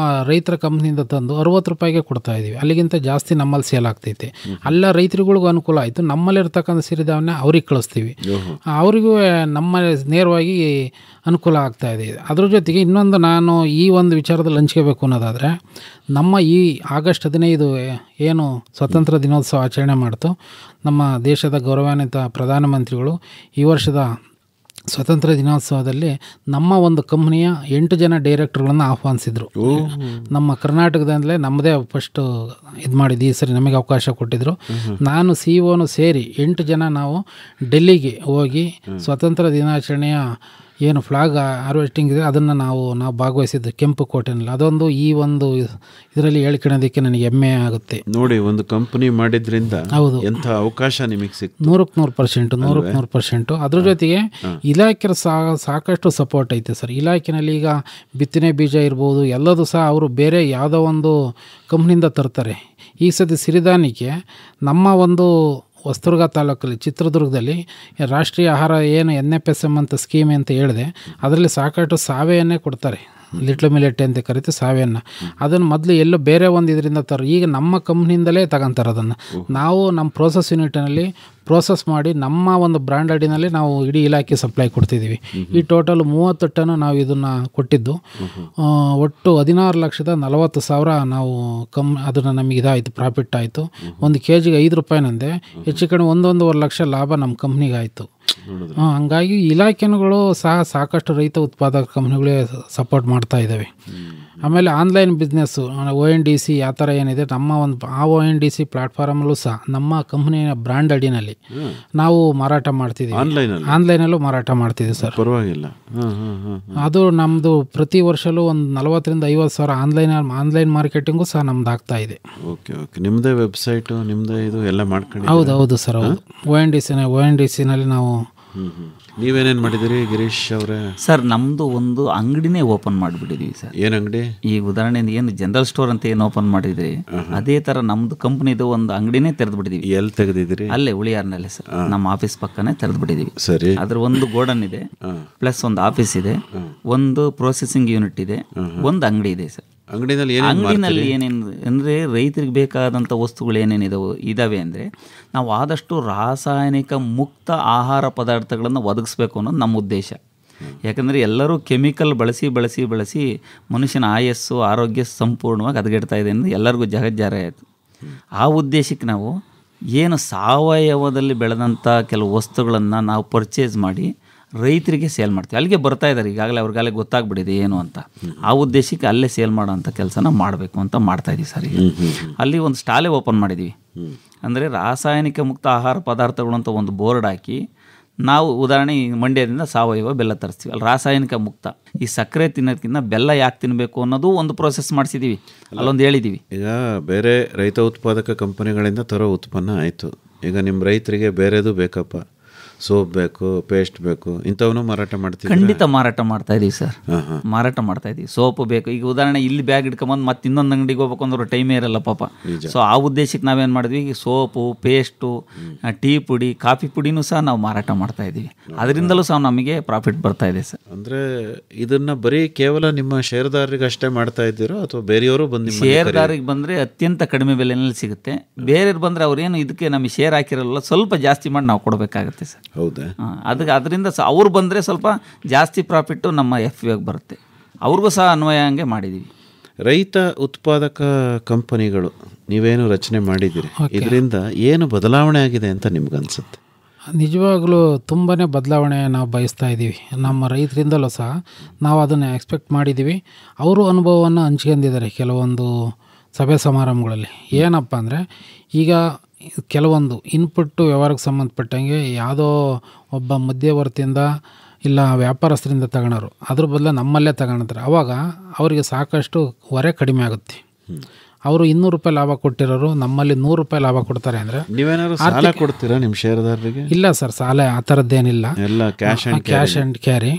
ರೈತರ ಕಂಪ್ನಿಯಿಂದ ತಂದು 60 ರೂಪಾಯಿಗೆ ಕೊಡ್ತಾಯಿದ್ದೀವಿ. ಅಲ್ಲಿಗಿಂತ ಜಾಸ್ತಿ ನಮ್ಮಲ್ಲಿ ಸೇಲ್ ಆಗ್ತೈತೆ. ಅಲ್ಲ ರೈತರುಗಳಿಗೂ ಅನುಕೂಲ ಆಯಿತು. ನಮ್ಮಲ್ಲಿರ್ತಕ್ಕಂಥ ಸಿರಿಧಾನ್ಯ ಅವ್ರಿಗೆ ಕಳಿಸ್ತೀವಿ, ಅವರಿಗೂ ನಮ್ಮ ನೇರವಾಗಿ ಅನುಕೂಲ ಆಗ್ತಾಯಿದೆ. ಅದ್ರ ಜೊತೆಗೆ ಇನ್ನೊಂದು ನಾನು ಈ ಒಂದು ವಿಚಾರದಲ್ಲಿ ಹಂಚ್ಕೋಬೇಕು ಅನ್ನೋದಾದರೆ, ನಮ್ಮ ಈ ಆಗಸ್ಟ್ 15 ಏನು ಸ್ವಾತಂತ್ರ್ಯ ದಿನೋತ್ಸವ ಆಚರಣೆ ಮಾಡ್ತು, ನಮ್ಮ ದೇಶದ ಗೌರವಾನ್ವಿತ ಪ್ರಧಾನಮಂತ್ರಿಗಳು ಈ ವರ್ಷದ ಸ್ವಾತಂತ್ರ್ಯ ದಿನೋತ್ಸವದಲ್ಲಿ ನಮ್ಮ ಒಂದು ಕಂಪ್ನಿಯ 8 ಜನ ಡೈರೆಕ್ಟರ್ಗಳನ್ನು ಆಹ್ವಾನಿಸಿದರು. ನಮ್ಮ ಕರ್ನಾಟಕದಿಂದಲೇ ನಮ್ಮದೇ ಫಸ್ಟು ಇದು ಮಾಡಿದ್ದು. ಈ ಸರಿ ನಮಗೆ ಅವಕಾಶ ಕೊಟ್ಟಿದ್ದರು. ನಾನು CEO ಸೇರಿ 8 ಜನ ನಾವು ಡೆಲ್ಲಿಗೆ ಹೋಗಿ ಸ್ವಾತಂತ್ರ್ಯ ದಿನಾಚರಣೆಯ ಏನು ಫ್ಲಾಗ್ ಹಾರ್ವೆಸ್ಟಿಂಗ್ ಇದೆ ಅದನ್ನು ನಾವು ಭಾಗವಹಿಸಿದ್ದು ಕೆಂಪು ಕೋಟೆನಲ್ಲಿ. ಅದೊಂದು ಈ ಒಂದು ಇದರಲ್ಲಿ ಹೇಳ್ಕೊಳ್ಳೋದಕ್ಕೆ ನನಗೆ ಹೆಮ್ಮೆ ಆಗುತ್ತೆ. ನೋಡಿ, ಒಂದು ಕಂಪನಿ ಮಾಡಿದ್ರಿಂದ ಹೌದು, ಎಂಥ ಅವಕಾಶ ನಿಮಗೆ ಸಿಕ್ತು. 100%. ಅದ್ರ ಜೊತೆಗೆ ಇಲಾಖೆ ಸಾಕಷ್ಟು ಸಪೋರ್ಟ್ ಐತೆ ಸರ್. ಇಲಾಖೆನಲ್ಲಿ ಈಗ ಬಿತ್ತನೆ ಬೀಜ ಇರ್ಬೋದು, ಎಲ್ಲದೂ ಸಹ ಅವರು ಬೇರೆ ಯಾವುದೋ ಒಂದು ಕಂಪ್ನಿಯಿಂದ ತರ್ತಾರೆ. ಈ ಸತಿ ಸಿರಿಧಾನ್ಯಕ್ಕೆ ನಮ್ಮ ಒಂದು ಹೊಸದುರ್ಗ ತಾಲೂಕಲ್ಲಿ, ಚಿತ್ರದುರ್ಗದಲ್ಲಿ ರಾಷ್ಟ್ರೀಯ ಆಹಾರ ಏನು NFSM ಅಂತ ಸ್ಕೀಮ್ ಅಂತ ಹೇಳಿದೆ, ಅದರಲ್ಲಿ ಸಾಕಷ್ಟು ಸಾವೆಯನ್ನೇ ಕೊಡ್ತಾರೆ. ಲಿಟ್ಲ್ ಮಿಲೆಟ್ ಅಂತ ಕರಿತೀವಿ, ಸಾವೆಯನ್ನು. ಅದನ್ನು ಮೊದಲು ಎಲ್ಲೋ ಬೇರೆ ಒಂದು ಇದರಿಂದ ಈಗ ನಮ್ಮ ಕಂಪ್ನಿಯಿಂದಲೇ ತಗೊಂತಾರೆ. ಅದನ್ನು ನಾವು ನಮ್ಮ ಪ್ರೋಸೆಸ್ ಯೂನಿಟ್ನಲ್ಲಿ ಪ್ರೋಸೆಸ್ ಮಾಡಿ ನಮ್ಮ ಒಂದು ಬ್ರ್ಯಾಂಡ್ ಅಡಿನಲ್ಲಿ ನಾವು ಇಡೀ ಇಲಾಖೆ ಸಪ್ಲೈ ಕೊಡ್ತಿದ್ದೀವಿ. ಈ ಟೋಟಲ್ 30 ಟನ್ ನಾವು ಇದನ್ನು ಕೊಟ್ಟಿದ್ದು. ಒಟ್ಟು 16,40,000 ನಾವು ಅದನ್ನು ನಮಗೆ ಇದಾಯಿತು, ಪ್ರಾಫಿಟ್ ಆಯಿತು. 1 kg 5 ರೂಪಾಯಿನಂದೆ, ಹೆಚ್ಚು ಕಡೆ 1-1.5 ಲಕ್ಷ ಲಾಭ ನಮ್ಮ ಕಂಪ್ನಿಗೆ ಆಯಿತು. ಹಂಗಾಗಿ ಇಲಾಖೆಗಳು ಸಹ ಸಾಕಷ್ಟು ರೈತ ಉತ್ಪಾದಕ ಕಂಪ್ನಿಗಳೇ ಸಪೋರ್ಟ್ ಮಾಡ್ತಾ ಇದ್ದಾವೆ. ಆಮೇಲೆ ಆನ್ಲೈನ್ ಬಿಸ್ನೆಸ್ಸು ONDC ಯಾವ ಥರ ಏನಿದೆ, ನಮ್ಮ ಒಂದು ONDC ಪ್ಲಾಟ್ಫಾರ್ಮಲ್ಲೂ ಸಹ ನಮ್ಮ ಕಂಪ್ನಿಯ ಬ್ರ್ಯಾಂಡ್ ಅಡಿನಲ್ಲಿ ನಾವು ಮಾರಾಟ ಮಾಡ್ತಿದ್ದೀವಿ. ಆನ್ಲೈನಲ್ಲೂ ಮಾರಾಟ ಮಾಡ್ತಿದ್ದೀವಿ ಸರ್. ಪರವಾಗಿಲ್ಲ. ಅದು ನಮ್ಮದು ಪ್ರತಿ ವರ್ಷವೂ ಒಂದು 40,000-50,000 ಆನ್ಲೈನ್ ಮಾರ್ಕೆಟಿಂಗು ಸಹ ನಮ್ದು ಆಗ್ತಾ ಇದೆ. ಓಕೆ. ನಿಮ್ಮದೇ ವೆಬ್ಸೈಟು, ನಿಮ್ಮದೇ ಇದು ಎಲ್ಲ ಮಾಡ್ಕೊಂಡು? ಹೌದು ಸರ್, ಹೌದು. ONDCನಲ್ಲಿ ನಾವು. ನೀವೇನೇನು ಮಾಡಿದಿರಿ ಗಿರೀಶ್ ಅವರೇ? ಸರ್, ನಮ್ಮದು ಒಂದು ಅಂಗಡಿನೇ ಓಪನ್ ಮಾಡಿಬಿಟ್ಟಿದ್ದೀವಿ ಸರ್. ಏನು ಅಂಗಡಿ? ಈ ಉದಾಹರಣೆಯಿಂದ ಏನು ಜನರಲ್ ಸ್ಟೋರ್ ಅಂತ ಏನು ಓಪನ್ ಮಾಡಿದ್ರಿ, ಅದೇ ಥರ ನಮ್ಮದು ಕಂಪ್ನಿದು ಒಂದು ಅಂಗಡಿನೇ ತೆರೆದು ಬಿಟ್ಟಿದ್ದೀವಿ. ಎಲ್ಲಿ ತೆಗೆದಿದ್ದೀರಿ? ಅಲ್ಲೇ ಉಳಿಯಾರ್ನಲ್ಲೇ ಸರ್, ನಮ್ಮ ಆಫೀಸ್ ಪಕ್ಕನೇ ತೆರೆದು ಬಿಟ್ಟಿದ್ದೀವಿ. ಸರಿ. ಅದ್ರ ಒಂದು ಗೋಡನ್ ಇದೆ, ಪ್ಲಸ್ ಒಂದು ಆಫೀಸ್ ಇದೆ, ಒಂದು ಪ್ರೊಸೆಸಿಂಗ್ ಯೂನಿಟ್ ಇದೆ, ಒಂದು ಅಂಗಡಿ ಇದೆ ಸರ್. ಅಂಗಡಿನಲ್ಲಿ ಏನೇನು ಅಂದರೆ ರೈತರಿಗೆ ಬೇಕಾದಂಥ ವಸ್ತುಗಳು ಇದಾವೆ ಅಂದರೆ, ನಾವು ಆದಷ್ಟು ರಾಸಾಯನಿಕ ಮುಕ್ತ ಆಹಾರ ಪದಾರ್ಥಗಳನ್ನು ಒದಗಿಸ್ಬೇಕು ಅನ್ನೋದು ನಮ್ಮ ಉದ್ದೇಶ. ಯಾಕಂದರೆ ಎಲ್ಲರೂ ಕೆಮಿಕಲ್ ಬಳಸಿ ಮನುಷ್ಯನ ಆಯಸ್ಸು, ಆರೋಗ್ಯ ಸಂಪೂರ್ಣವಾಗಿ ಹದಗೆಡ್ತಾ ಇದೆ ಅಂದರೆ ಎಲ್ಲರಿಗೂ ಜಗಜ್ಜಾರ ಆಯಿತು. ಆ ಉದ್ದೇಶಕ್ಕೆ ನಾವು ಏನು ಸಾವಯವದಲ್ಲಿ ಬೆಳೆದಂಥ ಕೆಲವು ವಸ್ತುಗಳನ್ನು ನಾವು ಪರ್ಚೇಸ್ ಮಾಡಿ ರೈತರಿಗೆ ಸೇಲ್ ಮಾಡ್ತೀವಿ. ಅಲ್ಲಿಗೆ ಬರ್ತಾ ಇದ್ದಾರೆ ಈಗಾಗಲೇ, ಅವ್ರಿಗಾಗಲೇ ಗೊತ್ತಾಗ್ಬಿಟ್ಟಿದೆ ಏನು ಅಂತ. ಆ ಉದ್ದೇಶಕ್ಕೆ ಅಲ್ಲೇ ಸೇಲ್ ಮಾಡೋಂಥ ಕೆಲಸನ ಮಾಡಬೇಕು ಅಂತ ಮಾಡ್ತಾಯಿದ್ದೀವಿ ಸರ್. ಈಗ ಅಲ್ಲಿ ಒಂದು ಸ್ಟಾಲೇ ಓಪನ್ ಮಾಡಿದ್ದೀವಿ. ಅಂದರೆ ರಾಸಾಯನಿಕ ಮುಕ್ತ ಆಹಾರ ಪದಾರ್ಥಗಳು ಅಂತ ಒಂದು ಬೋರ್ಡ್ ಹಾಕಿ, ನಾವು ಉದಾಹರಣೆ ಮಂಡ್ಯದಿಂದ ಸಾವಯವ ಬೆಲ್ಲ ತರಿಸ್ತೀವಿ, ಅಲ್ಲಿ ರಾಸಾಯನಿಕ ಮುಕ್ತ. ಈ ಸಕ್ಕರೆ ತಿನ್ನೋದಕ್ಕಿಂತ ಬೆಲ್ಲ ಯಾಕೆ ತಿನ್ನಬೇಕು ಅನ್ನೋದು ಒಂದು ಪ್ರೋಸೆಸ್ ಮಾಡಿಸಿದ್ದೀವಿ, ಅಲ್ಲೊಂದು ಹೇಳಿದ್ದೀವಿ. ಈಗ ಬೇರೆ ರೈತ ಉತ್ಪಾದಕ ಕಂಪನಿಗಳಿಂದ ತರೋ ಉತ್ಪನ್ನ ಆಯಿತು, ಈಗ ನಿಮ್ಮ ರೈತರಿಗೆ ಬೇರೆದು ಬೇಕಪ್ಪ, ಸೋಪ್ ಬೇಕು, ಪೇಸ್ಟ್ ಬೇಕು, ಇಂಥವನು ಮಾರಾಟ ಮಾಡ್ತೀವಿ? ಖಂಡಿತ ಮಾರಾಟ ಮಾಡ್ತಾ ಇದೀವಿ ಸರ್, ಮಾರಾಟ ಮಾಡ್ತಾ ಇದೀವಿ. ಸೋಪ್ ಬೇಕು, ಈಗ ಉದಾಹರಣೆ ಇಲ್ಲಿ ಬ್ಯಾಗ್ ಇಟ್ಕೊಂಬಂದು ಮತ್ತೆ ಇನ್ನೊಂದು ಅಂಗಡಿಗೆ ಹೋಗ್ಬೇಕು ಅಂದ್ರೆ ಟೈಮೇ ಇರಲ್ಲ ಪಾಪ. ಸೊ ಆ ಉದ್ದೇಶಕ್ಕೆ ನಾವೇನು ಮಾಡಿದ್ವಿ, ಈಗ ಸೋಪು, ಪೇಸ್ಟು, ಟೀ ಪುಡಿ, ಕಾಫಿ ಪುಡಿನೂ ಸಹ ನಾವು ಮಾರಾಟ ಮಾಡ್ತಾ ಇದ್ದೀವಿ. ಅದರಿಂದಲೂ ಸಹ ನಮಗೆ ಪ್ರಾಫಿಟ್ ಬರ್ತಾ ಇದೆ ಸರ್. ಅಂದರೆ ಇದನ್ನು ಬರೀ ಕೇವಲ ನಿಮ್ಮ ಷೇರುದಾರರಿಗೆ ಅಷ್ಟೇ ಮಾಡ್ತಾ ಇದ್ದೀರೋ ಅಥವಾ ಬೇರೆಯವರು ಬಂದು? ಷೇರುದಾರಿಗೆ ಬಂದರೆ ಅತ್ಯಂತ ಕಡಿಮೆ ಬೆಲೆಯಲ್ಲಿ ಸಿಗುತ್ತೆ. ಬೇರೆಯವ್ರು ಬಂದರೆ ಅವ್ರೇನು ಇದಕ್ಕೆ ನಮಗೆ ಶೇರ್ ಹಾಕಿರಲ್ಲ, ಸ್ವಲ್ಪ ಜಾಸ್ತಿ ಮಾಡಿ ನಾವು ಕೊಡಬೇಕಾಗುತ್ತೆ ಸರ್. ಹೌದಾ? ಅದರಿಂದ ಅವ್ರು ಬಂದರೆ ಸ್ವಲ್ಪ ಜಾಸ್ತಿ ಪ್ರಾಫಿಟ್ಟು ನಮ್ಮ FPOಗೆ ಬರುತ್ತೆ. ಅವ್ರಿಗೂ ಸಹ ಅನ್ವಯ ಹಂಗೆ ಮಾಡಿದ್ದೀವಿ. ರೈತ ಉತ್ಪಾದಕ ಕಂಪನಿಗಳು ನೀವೇನು ರಚನೆ ಮಾಡಿದ್ದೀರಿ, ಇದರಿಂದ ಏನು ಬದಲಾವಣೆ ಆಗಿದೆ ಅಂತ ನಿಮ್ಗನ್ಸುತ್ತೆ? ನಿಜವಾಗ್ಲೂ ತುಂಬಾ ಬದಲಾವಣೆ ನಾವು ಬಯಸ್ತಾ ಇದ್ದೀವಿ. ನಮ್ಮ ರೈತರಿಂದಲೂ ಸಹ ನಾವು ಅದನ್ನು ಎಕ್ಸ್ಪೆಕ್ಟ್ ಮಾಡಿದ್ದೀವಿ. ಅವರು ಅನುಭವವನ್ನು ಹಂಚ್ಕೊಂಡಿದ್ದಾರೆ ಕೆಲವೊಂದು ಸಭೆ ಸಮಾರಂಭಗಳಲ್ಲಿ. ಏನಪ್ಪ ಅಂದರೆ ಈಗ ಕೆಲವೊಂದು ಇನ್ಪುಟ್ಟು ವ್ಯವಹಾರಕ್ಕೆ ಸಂಬಂಧಪಟ್ಟಂಗೆ ಯಾವುದೋ ಒಬ್ಬ ಮಧ್ಯವರ್ತಿಯಿಂದ ಇಲ್ಲ ವ್ಯಾಪಾರಸ್ಥರಿಂದ ತಗೊಳೋರು, ಅದ್ರ ಬದಲು ನಮ್ಮಲ್ಲೇ ತಗೊಳ್ತಾರೆ. ಆವಾಗ ಅವರಿಗೆ ಸಾಕಷ್ಟು ಹೊರೆ ಕಡಿಮೆ ಆಗುತ್ತೆ. ಅವರು 200 ರೂಪಾಯಿ ಲಾಭ ಕೊಟ್ಟಿರೋರು ನಮ್ಮಲ್ಲಿ 100 ರೂಪಾಯಿ ಲಾಭ ಕೊಡ್ತಾರೆ ಅಂದರೆ ನೀವೇನಾದ್ರು ಸಾಲ ಕೊಡ್ತೀರಾ ನಿಮ್ಮ ಷೇರುದಾರರಿಗೆ? ಇಲ್ಲ ಸರ್, ಸಾಲ ಆ ಥರದ್ದೇನಿಲ್ಲ, ಎಲ್ಲ ಕ್ಯಾಶ್ ಆ್ಯಂಡ್ ಕ್ಯಾರಿ.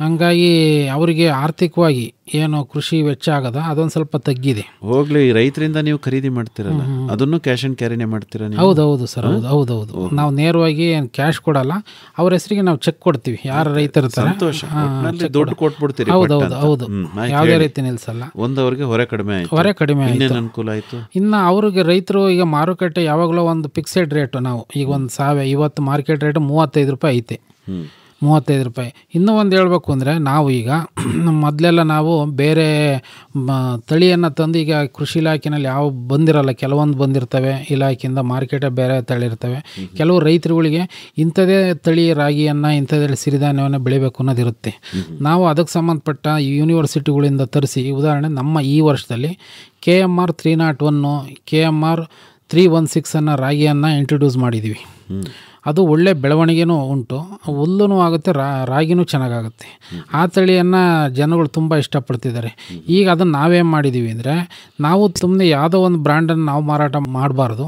ಹಂಗಾಗಿ ಅವರಿಗೆ ಆರ್ಥಿಕವಾಗಿ ಏನು ಕೃಷಿ ವೆಚ್ಚ ಆಗದ ಅದೊಂದು ಸ್ವಲ್ಪ ತಗ್ಗಿದೆ. ಹೋಗ್ಲಿ, ರೈತರಿಂದ ನೀವು ಖರೀದಿ ಮಾಡ್ತೀರಲ್ಲ, ಅದನ್ನು ಕ್ಯಾಶ್ ಆ್ಯಂಡ್ ಕ್ಯಾರಿನೇ ಮಾಡ್ತೀರಾ ನೀವು? ಹೌದೌದು ಸರ್, ಹೌದೌದು. ನಾವು ನೇರವಾಗಿ ಕ್ಯಾಶ್ ಕೊಡಲ್ಲ, ಅವ್ರ ಹೆಸರಿಗೆ ನಾವು ಚೆಕ್ ಕೊಡ್ತೀವಿ. ಯಾರು ರೈತರು ಇರ್ತಾರೆ ದುಡ್ಡು ಕೊಟ್ಬಿಡ್ತೀರಿ. ಹೌದು, ಯಾವುದೇ ರೀತಿ ನಿಲ್ಸಲ್ಲ. ಒಂದವ್ರಿಗೆ ಹೊರೆ ಕಡಿಮೆ ಆಯ್ತು, ಅನುಕೂಲ ಆಯ್ತು. ಇನ್ನು ಅವ್ರಿಗೆ ರೈತರು ಈಗ ಮಾರುಕಟ್ಟೆ ಯಾವಾಗಲೂ ಒಂದು ಫಿಕ್ಸೆಡ್ ರೇಟು, ನಾವು ಈಗ ಒಂದು ಇವತ್ತು ಮಾರ್ಕೆಟ್ ರೇಟ್ 35 ರೂಪಾಯಿ ಐತೆ, 35 ರೂಪಾಯಿ. ಇನ್ನೂ ಒಂದು ಹೇಳ್ಬೇಕು ಅಂದರೆ ನಾವು ಈಗ ಮೊದಲೆಲ್ಲ ನಾವು ಬೇರೆ ತಳಿಯನ್ನು ತಂದು, ಈಗ ಕೃಷಿ ಇಲಾಖೆಯಲ್ಲಿ ಯಾವ ಬಂದಿರಲ್ಲ, ಕೆಲವೊಂದು ಬಂದಿರ್ತವೆ ಇಲಾಖೆಯಿಂದ, ಮಾರ್ಕೆಟೇ ಬೇರೆ ತಳಿ ಇರ್ತವೆ. ಕೆಲವು ರೈತರುಗಳಿಗೆ ಇಂಥದೇ ತಳಿ ರಾಗಿಯನ್ನು, ಇಂಥದ್ದೇ ಸಿರಿಧಾನ್ಯವನ್ನು ಬೆಳಿಬೇಕು ಅನ್ನೋದಿರುತ್ತೆ. ನಾವು ಅದಕ್ಕೆ ಸಂಬಂಧಪಟ್ಟ ಯೂನಿವರ್ಸಿಟಿಗಳಿಂದ ತರಿಸಿ, ಉದಾಹರಣೆ ನಮ್ಮ ಈ ವರ್ಷದಲ್ಲಿ KMR 301, KMR 316 ರಾಗಿಯನ್ನು ಇಂಟ್ರೊಡ್ಯೂಸ್ ಮಾಡಿದ್ದೀವಿ. ಅದು ಒಳ್ಳೆ ಬೆಳವಣಿಗೆನೂ ಉಂಟು, ಹುಲ್ಲೂ ಆಗುತ್ತೆ, ರಾಗಿನೂ ಚೆನ್ನಾಗಾಗುತ್ತೆ. ಆ ತಳಿಯನ್ನು ಜನಗಳು ತುಂಬ ಇಷ್ಟಪಡ್ತಿದ್ದಾರೆ. ಈಗ ಅದನ್ನು ನಾವೇನು ಮಾಡಿದ್ದೀವಿ ಅಂದರೆ, ನಾವು ಸುಮ್ಮನೆ ಯಾವುದೋ ಒಂದು ಬ್ರ್ಯಾಂಡನ್ನು ನಾವು ಮಾರಾಟ ಮಾಡಬಾರ್ದು,